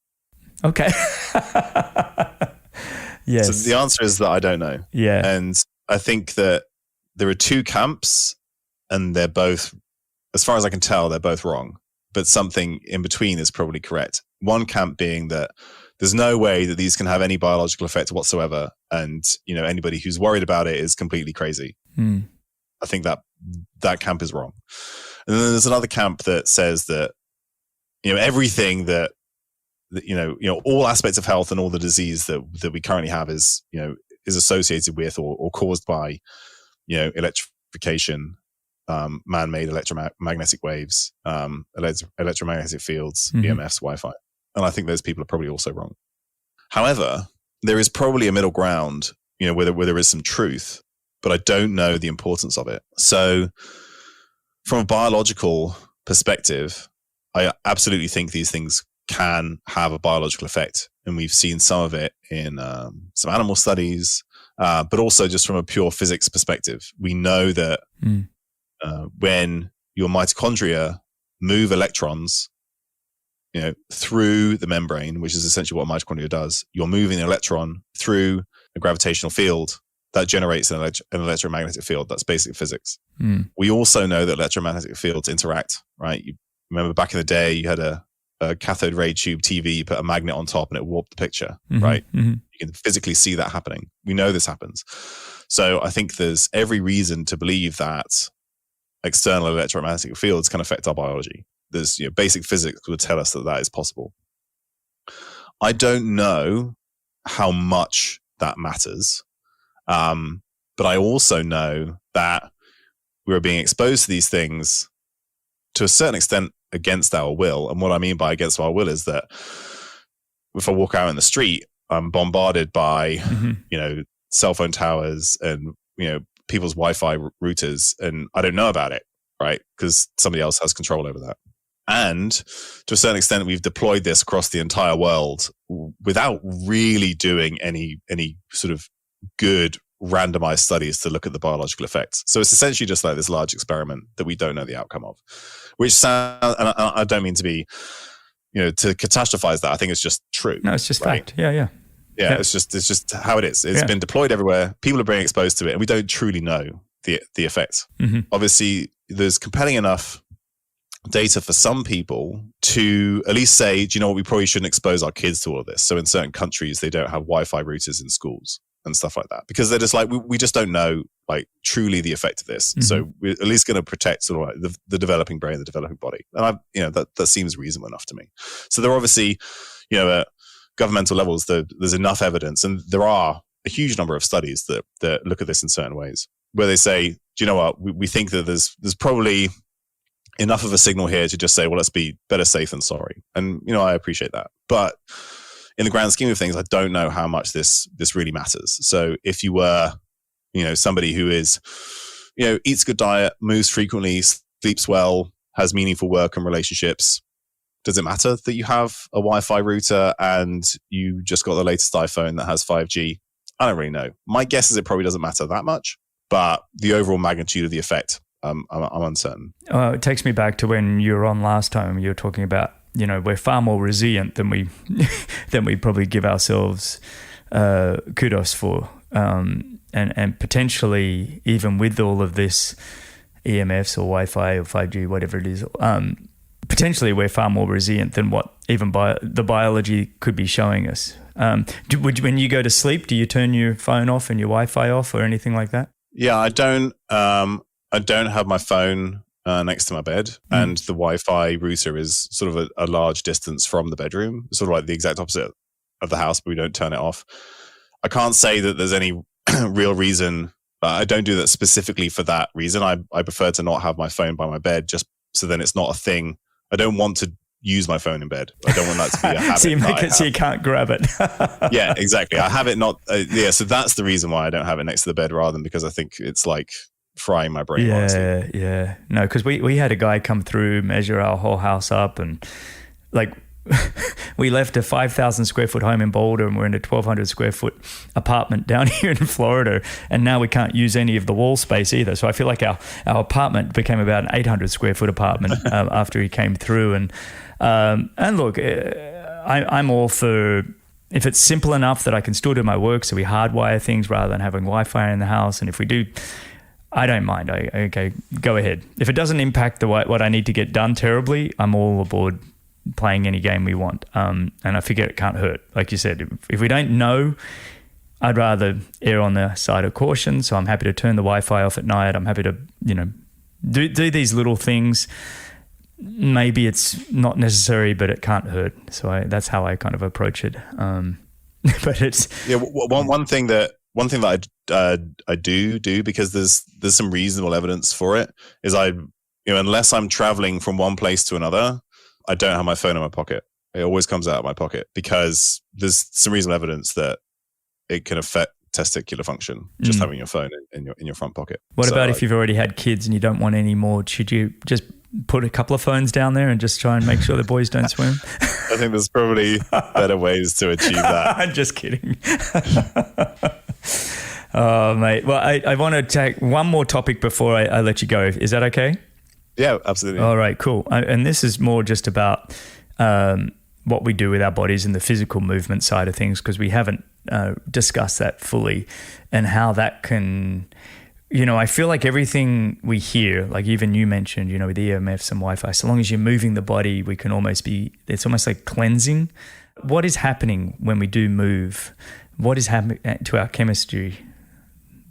Okay. Yes. So the answer is that I don't know. Yeah. And I think that there are two camps, and they're both, as far as I can tell, they're both wrong. But something in between is probably correct. One camp being that there's no way that these can have any biological effect whatsoever. And, anybody who's worried about it is completely crazy. I think that camp is wrong. And then there's another camp that says that, everything that, all aspects of health and all the disease that we currently have is associated with or caused by, electrification, man-made electromagnetic waves, electromagnetic fields, EMFs, Wi-Fi. And I think those people are probably also wrong. However, there is probably a middle ground, where there is some truth. but I don't know the importance of it. So from a biological perspective, I absolutely think these things can have a biological effect. And we've seen some of it in some animal studies, but also just from a pure physics perspective. We know that when your mitochondria move electrons, through the membrane, which is essentially what mitochondria does, you're moving an electron through a gravitational field that generates an electromagnetic field. That's basic physics. We also know that electromagnetic fields interact, right? You remember back in the day, you had a cathode ray tube TV, you put a magnet on top and it warped the picture, right? You can physically see that happening. We know this happens. So I think there's every reason to believe that external electromagnetic fields can affect our biology. There's basic physics would tell us that that is possible. I don't know how much that matters, but I also know that we're being exposed to these things to a certain extent against our will. And what I mean by against our will is that if I walk out in the street, I'm bombarded by cell phone towers and people's Wi-Fi routers, and I don't know about it, right? Because somebody else has control over that. And to a certain extent, we've deployed this across the entire world without really doing any sort of good randomized studies to look at the biological effects. So it's essentially just like this large experiment that we don't know the outcome of, which sounds, and I don't mean to be, to catastrophize that. I think it's just true. No, it's just right? fact. Yeah. Yeah, it's just how it is. It's been deployed everywhere. People are being exposed to it, and we don't truly know the effects. Obviously, there's compelling enough data for some people to at least say, do you know what, we probably shouldn't expose our kids to all of this. So in certain countries, they don't have Wi-Fi routers in schools and stuff like that, because they're just like, we just don't know like truly the effect of this. So we're at least going to protect sort of like the developing brain, the developing body. And that seems reasonable enough to me. So there are obviously, at governmental levels, there's enough evidence, and there are a huge number of studies that look at this in certain ways, where they say, do you know what, we think that there's probably enough of a signal here to just say, well, let's be better safe than sorry. And, I appreciate that. But in the grand scheme of things, I don't know how much this really matters. So if you were, somebody who is, eats good diet, moves frequently, sleeps well, has meaningful work and relationships, does it matter that you have a Wi-Fi router and you just got the latest iPhone that has 5G? I don't really know. My guess is it probably doesn't matter that much, but the overall magnitude of the effect, I'm uncertain. It takes me back to when you were on last time. You were talking about, we're far more resilient than we probably give ourselves kudos for, and potentially even with all of this EMFs or Wi-Fi or 5G, whatever it is, potentially we're far more resilient than what even the biology could be showing us. When you go to sleep, do you turn your phone off and your Wi-Fi off or anything like that? Yeah, I don't have my phone next to my bed, and the Wi-Fi router is sort of a large distance from the bedroom, sort of like the exact opposite of the house, but we don't turn it off. I can't say that there's any real reason. I don't do that specifically for that reason. I prefer to not have my phone by my bed, just so then it's not a thing. I don't want to use my phone in bed. I don't want that to be a habit. So you make it so you can't grab it. Yeah, exactly. I have it not. So that's the reason why I don't have it next to the bed, rather than because I think it's like frying my brain. Yeah. No, because we had a guy come through, measure our whole house up, and like we left a 5,000 square foot home in Boulder and we're in a 1,200 square foot apartment down here in Florida, and now we can't use any of the wall space either. So I feel like our apartment became about an 800 square foot apartment after he came through. And look, I'm all for, if it's simple enough that I can still do my work, so we hardwire things rather than having Wi-Fi in the house. And if we do, I don't mind. Okay, go ahead. If it doesn't impact what I need to get done terribly, I'm all aboard playing any game we want. And I figure it can't hurt. Like you said, if we don't know, I'd rather err on the side of caution. So I'm happy to turn the Wi-Fi off at night. I'm happy to, do these little things. Maybe it's not necessary, but it can't hurt. So that's how I kind of approach it. But it's one thing that I do because there's some reasonable evidence for it is unless I'm traveling from one place to another, I don't have my phone in my pocket. It always comes out of my pocket because there's some reasonable evidence that it can affect testicular function, just having your phone in your front pocket. What about if you've already had kids and you don't want any more? Should you just put a couple of phones down there and just try and make sure the boys don't swim? I think there's probably better ways to achieve that. I'm just kidding. Oh, mate. Well, I want to take one more topic before I let you go. Is that okay? Yeah, absolutely. All right, cool. And this is more just about what we do with our bodies and the physical movement side of things, because we haven't discussed that fully, and how that can, I feel like everything we hear, like even you mentioned, with EMFs and Wi-Fi, so long as you're moving the body, we can it's almost like cleansing. What is happening when we do move? What is happening to our chemistry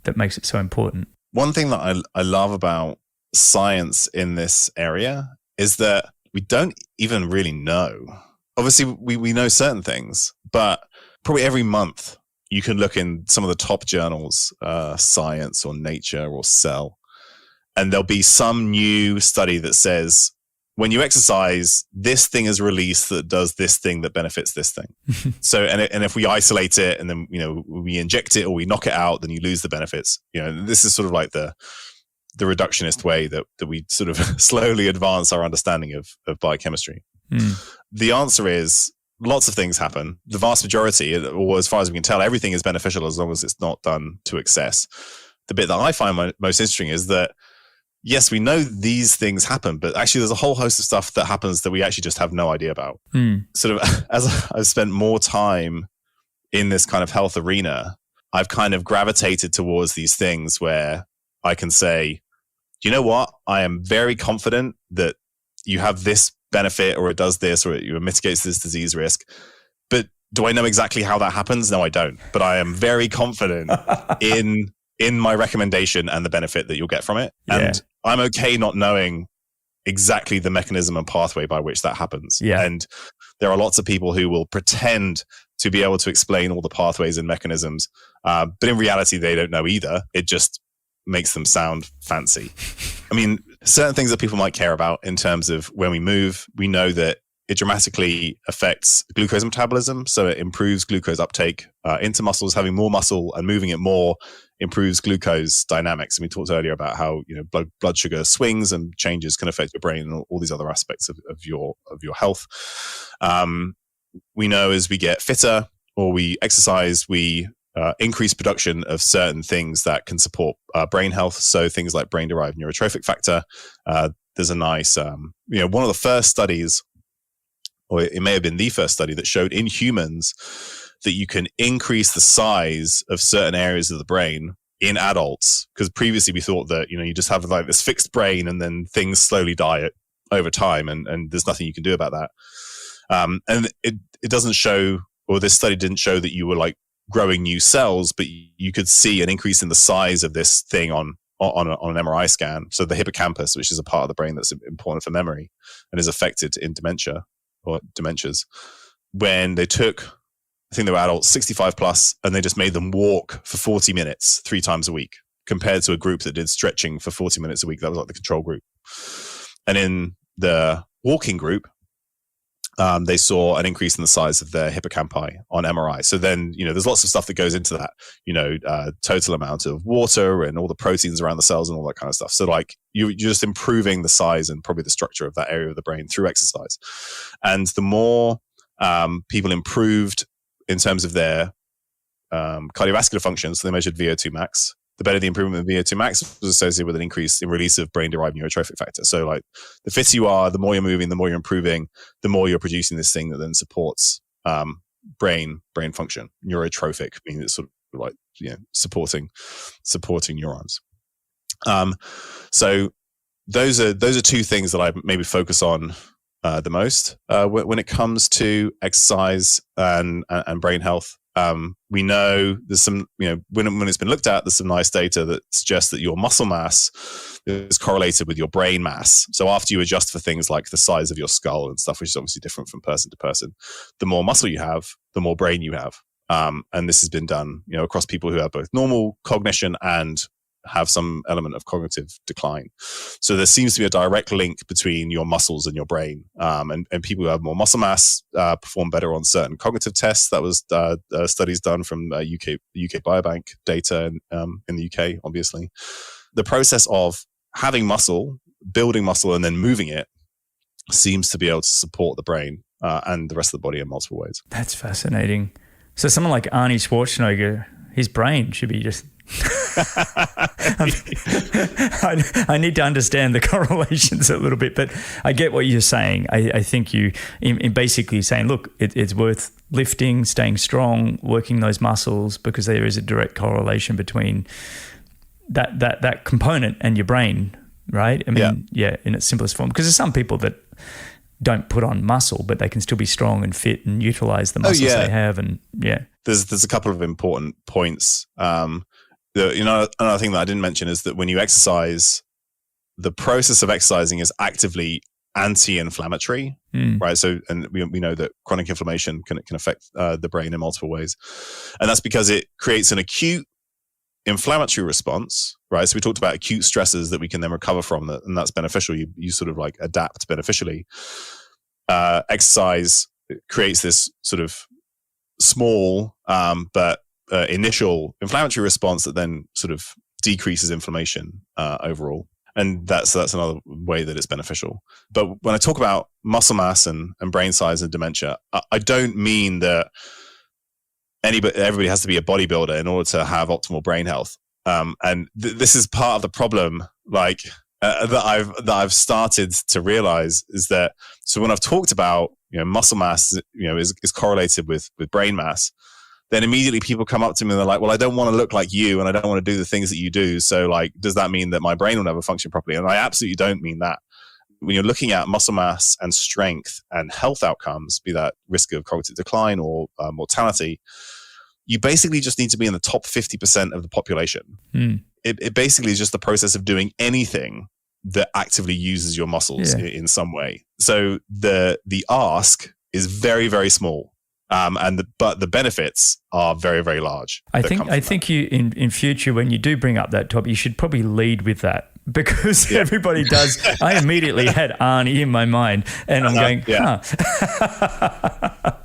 that makes it so important? One thing that I love about science in this area is that we don't even really know. Obviously, we know certain things, but probably every month you can look in some of the top journals, Science or Nature or Cell, and there'll be some new study that says, when you exercise, this thing is released that does this thing that benefits this thing. So, and if we isolate it and then, we inject it or we knock it out, then you lose the benefits. This is sort of like the reductionist way that we sort of slowly advance our understanding of biochemistry. The answer is lots of things happen. The vast majority, or as far as we can tell, everything is beneficial as long as it's not done to excess. The bit that I find most interesting is that, yes, we know these things happen, but actually there's a whole host of stuff that happens that we actually just have no idea about. Sort of as I've spent more time in this kind of health arena, I've kind of gravitated towards these things where I can say, you know what? I am very confident that you have this benefit, or it does this, or it mitigates this disease risk. But do I know exactly how that happens? No, I don't. But I am very confident in my recommendation and the benefit that you'll get from it. Yeah. And I'm okay not knowing exactly the mechanism and pathway by which that happens. Yeah. And there are lots of people who will pretend to be able to explain all the pathways and mechanisms. But in reality, they don't know either. It just makes them sound fancy. I mean, certain things that people might care about in terms of when we move, we know that it dramatically affects glucose metabolism. So it improves glucose uptake into muscles. Having more muscle and moving it more improves glucose dynamics. And we talked earlier about how blood sugar swings and changes can affect your brain and all these other aspects of your health. We know as we get fitter or we exercise, we increase production of certain things that can support brain health. So things like brain-derived neurotrophic factor. There's a nice, one of the first studies, or it may have been the first study, that showed in humans that you can increase the size of certain areas of the brain in adults. Because previously we thought that, you just have like this fixed brain and then things slowly die over time and there's nothing you can do about that. And it doesn't show, or this study didn't show that you were like growing new cells, but you could see an increase in the size of this thing on an MRI scan. So the hippocampus, which is a part of the brain that's important for memory and is affected in dementia or dementias, when they took, I think they were adults 65 plus, and they just made them walk for 40 minutes 3 times a week, compared to a group that did stretching for 40 minutes a week. That was like the control group. And in the walking group, they saw an increase in the size of their hippocampi on MRI. So then, there's lots of stuff that goes into that, total amount of water and all the proteins around the cells and all that kind of stuff. So like you're just improving the size and probably the structure of that area of the brain through exercise. And the more people improved in terms of their cardiovascular function, so they measured VO2 max, the better the improvement in VO2 max was associated with an increase in release of brain-derived neurotrophic factor. So like the fitter you are, the more you're moving, the more you're improving, the more you're producing this thing that then supports brain function. Neurotrophic, meaning it's sort of like supporting neurons. So those are 2 things that I maybe focus on the most when it comes to exercise and brain health. We know there's some, when it's been looked at, there's some nice data that suggests that your muscle mass is correlated with your brain mass. So after you adjust for things like the size of your skull and stuff, which is obviously different from person to person, the more muscle you have, the more brain you have. And this has been done, across people who have both normal cognition and have some element of cognitive decline. So there seems to be a direct link between your muscles and your brain. And people who have more muscle mass perform better on certain cognitive tests. That was studies done from UK Biobank data in the UK, obviously. The process of having muscle, building muscle, and then moving it seems to be able to support the brain and the rest of the body in multiple ways. That's fascinating. So someone like Arnie Schwarzenegger, his brain should be just... I need to understand the correlations a little bit, but I get what you're saying. I think you in basically saying, look, it's worth lifting, staying strong, working those muscles, because there is a direct correlation between that component and your brain, right? I mean, in its simplest form. Because there's some people that don't put on muscle, but they can still be strong and fit and utilize the muscles they have. And there's a couple of important points. Another thing that I didn't mention is that when you exercise, the process of exercising is actively anti-inflammatory, right? So, and we know that chronic inflammation can affect the brain in multiple ways, and that's because it creates an acute inflammatory response, right? So we talked about acute stresses that we can then recover from, and that's beneficial. You sort of like adapt beneficially. Exercise creates this sort of small but initial inflammatory response that then sort of decreases inflammation overall. And that's another way that it's beneficial. But when I talk about muscle mass and brain size and dementia, I don't mean that everybody has to be a bodybuilder in order to have optimal brain health. And this is part of the problem, like that I've started to realize is that, so when I've talked about, muscle mass, is correlated with brain mass, then immediately people come up to me and they're like, well, I don't want to look like you and I don't want to do the things that you do. So like, does that mean that my brain will never function properly? And I absolutely don't mean that. When you're looking at muscle mass and strength and health outcomes, be that risk of cognitive decline or mortality, you basically just need to be in the top 50% of the population. It basically is just the process of doing anything that actively uses your muscles in some way. So the ask is very, very small. But the benefits are very, very large. I think you in future, when you do bring up that topic, you should probably lead with that, because everybody does. I immediately had Arnie in my mind, and I'm going, No,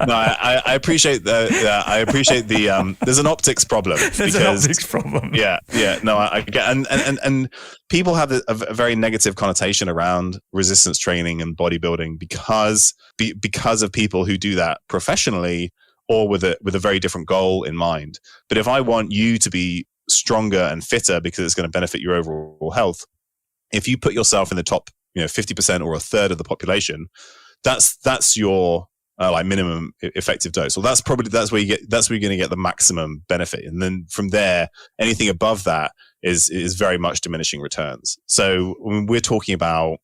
I appreciate I appreciate the. There's an optics problem. There's an optics problem. No, I get, and people have a very negative connotation around resistance training and bodybuilding because of people who do that professionally or with a very different goal in mind. But if I want you to be stronger and fitter because it's going to benefit your overall health, if you put yourself in the top 50% or a third of the population, that's your like minimum effective dose. So that's where you're going to get the maximum benefit. And then from there, anything above that is very much diminishing returns. So when we're talking about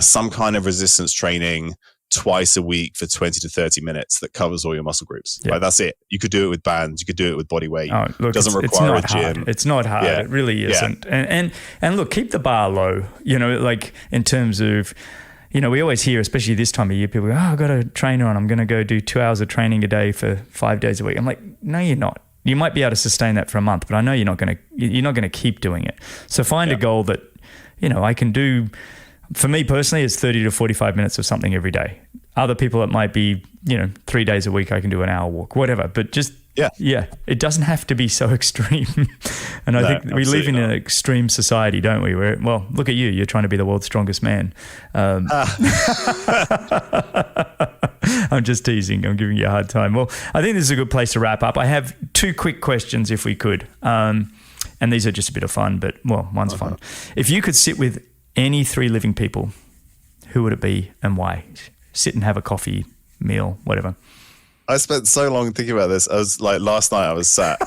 some kind of resistance training twice a week for 20 to 30 minutes that covers all your muscle groups. Right? That's it. You could do it with bands. You could do it with body weight. It doesn't require a gym. It's not hard. It really isn't. And look, keep the bar low, like in terms of, we always hear, especially this time of year, people go, I've got a trainer on. I'm going to go do 2 hours of training a day for 5 days a week. I'm like, no, you're not. You might be able to sustain that for a month, but I know you're not going to keep doing it. So find a goal that, I can do. For me personally, it's 30 to 45 minutes of something every day. Other people, it might be, 3 days a week, I can do an hour walk, whatever. But just, it doesn't have to be so extreme. And I think we live in an extreme society, don't we? Where, well, look at you. You're trying to be the world's strongest man. I'm just teasing. I'm giving you a hard time. Well, I think this is a good place to wrap up. I have 2 quick questions if we could. And these are just a bit of fun, but, well, one's fun. If you could sit with any 3 living people, who would it be and why? Sit and have a coffee, meal, whatever. I spent so long thinking about this. I was like, last night I was sat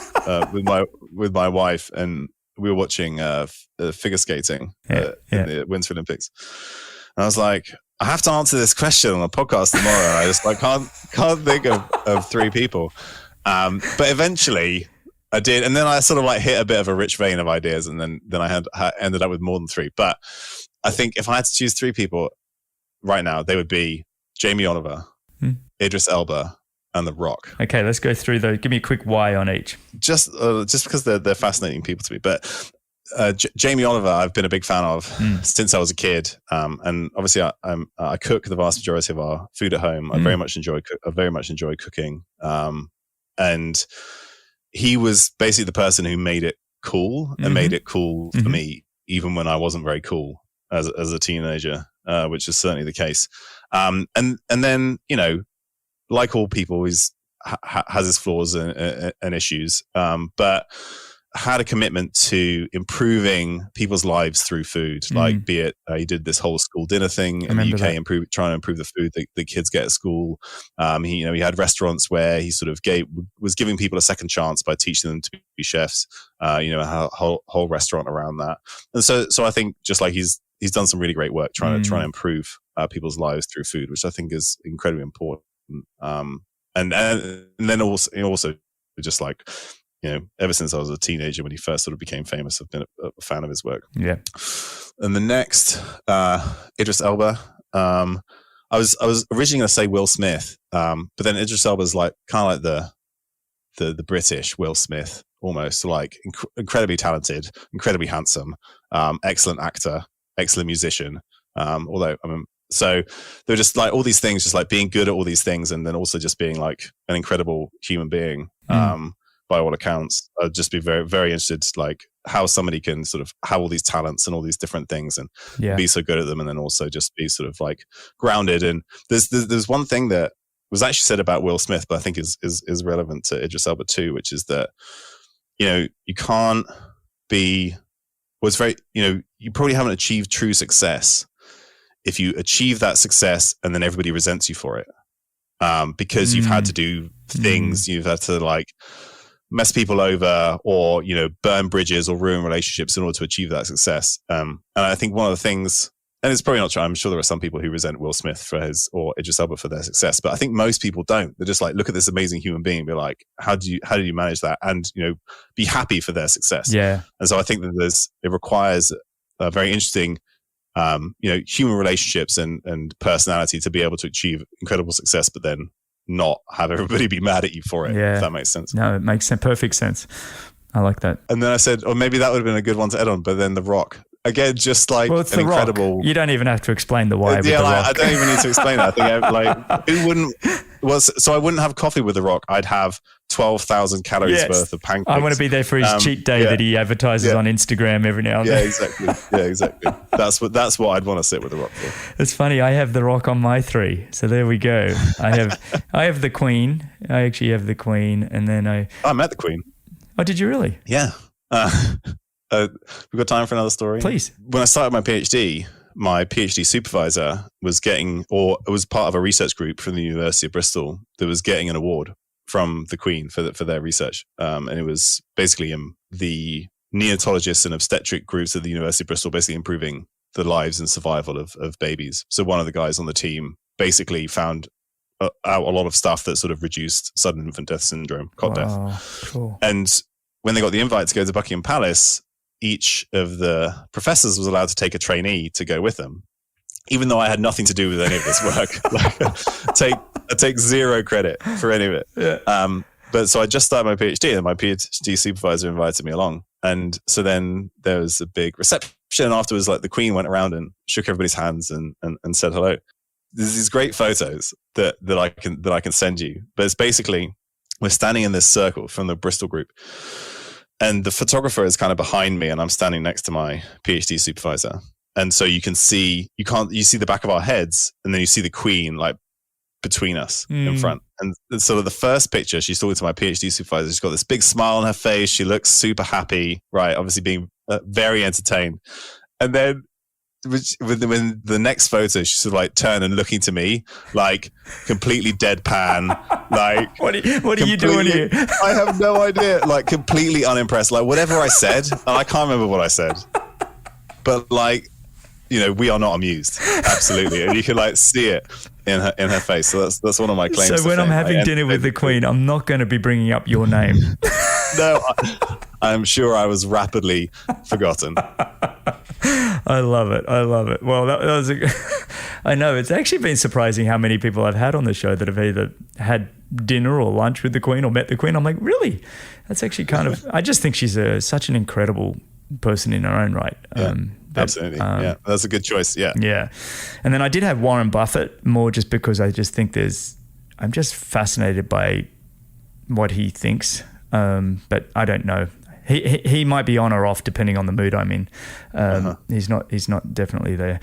with my wife and we were watching figure skating in the Winter Olympics. And I was like, I have to answer this question on a podcast tomorrow. I just can't think of 3 people. But eventually I did, and then I sort of like hit a bit of a rich vein of ideas, and then I ended up with more than 3. But I think if I had to choose 3 people right now, they would be Jamie Oliver, Idris Elba, and The Rock. Okay, let's go through those. Give me a quick why on each. Just because they're fascinating people to me. But Jamie Oliver, I've been a big fan of since I was a kid, and obviously I cook the vast majority of our food at home. I very much enjoy cooking, and he was basically the person who made it cool and made it cool for me, even when I wasn't very cool as a teenager, which is certainly the case. And then, you know, like all people, he's has his flaws and issues, but had a commitment to improving people's lives through food. Like, be it he did this whole school dinner thing in the UK, trying to improve the food that the kids get at school. He had restaurants where he sort of was giving people a second chance by teaching them to be chefs. A whole restaurant around that. And so I think just like he's done some really great work trying to improve people's lives through food, which I think is incredibly important. And then also just like, you know, ever since I was a teenager when he first sort of became famous, I've been a fan of his work. Yeah. And the next, Idris Elba. I was originally going to say Will Smith, but then Idris Elba's like kind of like the British Will Smith, almost, like incredibly talented, incredibly handsome, excellent actor, excellent musician. Although I mean, so they're just like all these things, just like being good at all these things, and then also just being like an incredible human being. By all accounts, I'd just be very, very interested, like how somebody can sort of have all these talents and all these different things and be so good at them, and then also just be sort of like grounded. And there's one thing that was actually said about Will Smith, but I think is relevant to Idris Elba too, which is that, you know, you can't be you probably haven't achieved true success if you achieve that success and then everybody resents you for it, because you've had to do things, you've had to like mess people over, or, you know, burn bridges or ruin relationships in order to achieve that success. And I think one of the things, and it's probably not true, I'm sure there are some people who resent Will Smith or Idris Elba for their success, but I think most people don't. They're just like, look at this amazing human being and be like, how did you manage that? And, you know, be happy for their success. Yeah. And so I think that it requires a very interesting, human relationships and personality to be able to achieve incredible success, but then not have everybody be mad at you for it, if that makes sense. No, it makes perfect sense. I like that. And then I said, or maybe that would have been a good one to end on, but then The Rock. Again, just like an incredible... Rock. You don't even have to explain the why with The Rock. I don't even need to explain that. I think who wouldn't... So I wouldn't have coffee with The Rock. I'd have 12,000 calories worth of pancakes. I want to be there for his cheat day that he advertises on Instagram every now and then. Yeah, exactly. That's what I'd want to sit with The Rock for. It's funny. I have The Rock on my 3. So there we go. I have the Queen. I actually have the Queen, and then I met the Queen. Oh, did you really? Yeah. We've got time for another story? Please. When I started my PhD supervisor was was part of a research group from the University of Bristol that was getting an award from the Queen for their research. And it was basically the neonatologists and obstetric groups at the University of Bristol basically improving the lives and survival of babies. So one of the guys on the team basically found out a lot of stuff that sort of reduced sudden infant death syndrome, cot death. Cool. And when they got the invite to go to Buckingham Palace, each of the professors was allowed to take a trainee to go with them, even though I had nothing to do with any of this work. I take zero credit for any of it. Yeah. But so I just started my PhD, and my PhD supervisor invited me along. And so then there was a big reception afterwards. Like, the Queen went around and shook everybody's hands and said hello. There's these great photos that I can send you. But it's basically, we're standing in this circle from the Bristol group, and the photographer is kind of behind me, and I'm standing next to my PhD supervisor. And so you see the back of our heads, and then you see the Queen like between us in front. And sort of the first picture, she's talking to my PhD supervisor. She's got this big smile on her face. She looks super happy, right? Obviously being very entertained. And then when the next photo, she's sort of like turned and looking to me, like completely deadpan. Like, what are you doing here? I have no idea. Like, completely unimpressed. Like, whatever I said, and I can't remember what I said, but like, you know, we are not amused. Absolutely. And you can like see it in her face. So that's one of my claims. So when I'm having dinner with the Queen, I'm not going to be bringing up your name. No, I'm sure I was rapidly forgotten. I love it. Well, that was I know it's actually been surprising how many people I've had on the show that have either had dinner or lunch with the Queen or met the Queen. I'm like, really? That's actually kind of, I just think she's such an incredible person in her own right. Absolutely. Yeah, that's a good choice. Yeah. Yeah. And then I did have Warren Buffett, more just because I just think I'm just fascinated by what he thinks. But I don't know. He might be on or off depending on the mood I'm in. He's not definitely there.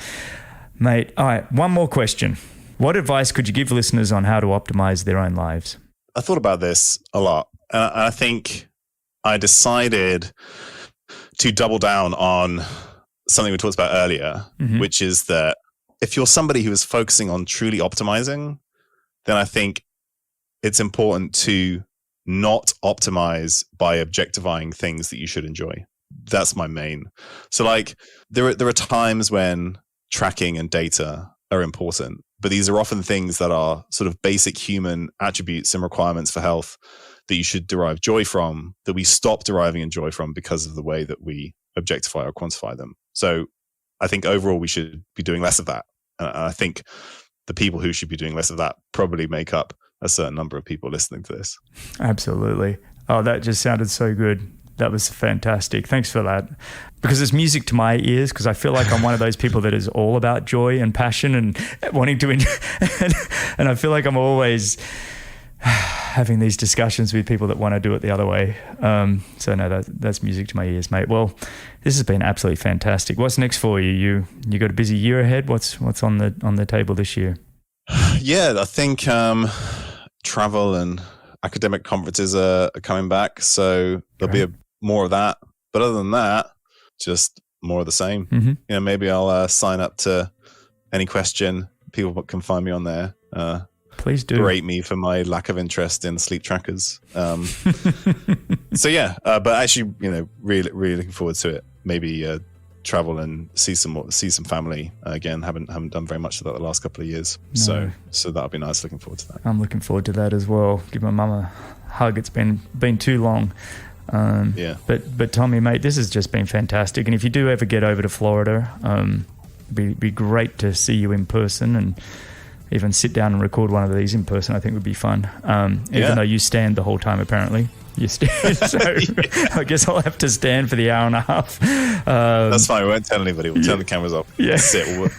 Mate, all right, one more question. What advice could you give listeners on how to optimize their own lives? I thought about this a lot. And I think I decided to double down on something we talked about earlier, which is that if you're somebody who is focusing on truly optimizing, then I think it's important to not optimize by objectifying things that you should enjoy. That's my main. So like there are times when tracking and data are important, but these are often things that are sort of basic human attributes and requirements for health that you should derive joy from, that we stop deriving joy from because of the way that we objectify or quantify them. So I think overall we should be doing less of that. And I think the people who should be doing less of that probably make up a certain number of people listening to this. Absolutely. Oh, that just sounded so good. That was fantastic. Thanks for that. Because it's music to my ears, because I feel like I'm one of those people that is all about joy and passion and wanting to enjoy. And I feel like I'm always having these discussions with people that want to do it the other way. So no, that's music to my ears, mate. Well, this has been absolutely fantastic. What's next for you? You got a busy year ahead? What's on the table this year? Yeah, I think travel and academic conferences are coming back, so there'll be more of that. But other than that, just more of the same. Maybe I'll sign up to any question. People can find me on there. Please do. Berate me for my lack of interest in sleep trackers. So yeah, but actually, really, really looking forward to it. Maybe travel and see some family again. Haven't done very much of that the last couple of years. No. So that'll be nice. Looking forward to that. I'm looking forward to that as well. Give my mum a hug. It's been too long. But Tommy, mate, this has just been fantastic. And if you do ever get over to Florida, be great to see you in person and even sit down and record one of these in person. I think would be fun. Even though you stand the whole time, apparently. You stand, so I guess I'll have to stand for the hour and a half. That's fine. We won't tell anybody. We'll turn the cameras off. Yeah. Sit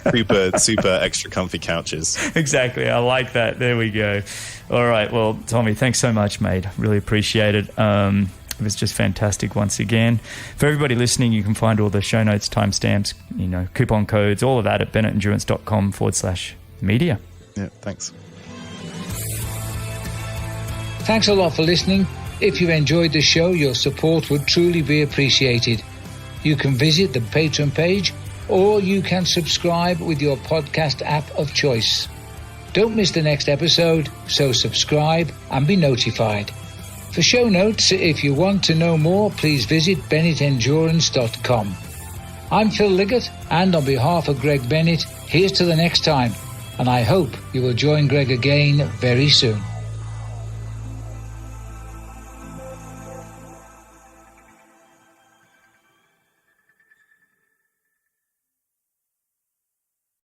super extra comfy couches. Exactly. I like that. There we go. All right. Well, Tommy, thanks so much, mate. Really appreciate it. It was just fantastic once again. For everybody listening, you can find all the show notes, timestamps, coupon codes, all of that at bennettendurance.com/media. Yeah, thanks. Thanks a lot for listening. If you enjoyed the show, your support would truly be appreciated. You can visit the Patreon page, or you can subscribe with your podcast app of choice. Don't miss the next episode, so subscribe and be notified. For show notes, if you want to know more, please visit bennettendurance.com. I'm Phil Liggett, and on behalf of Greg Bennett, here's to the next time, and I hope you will join Greg again very soon.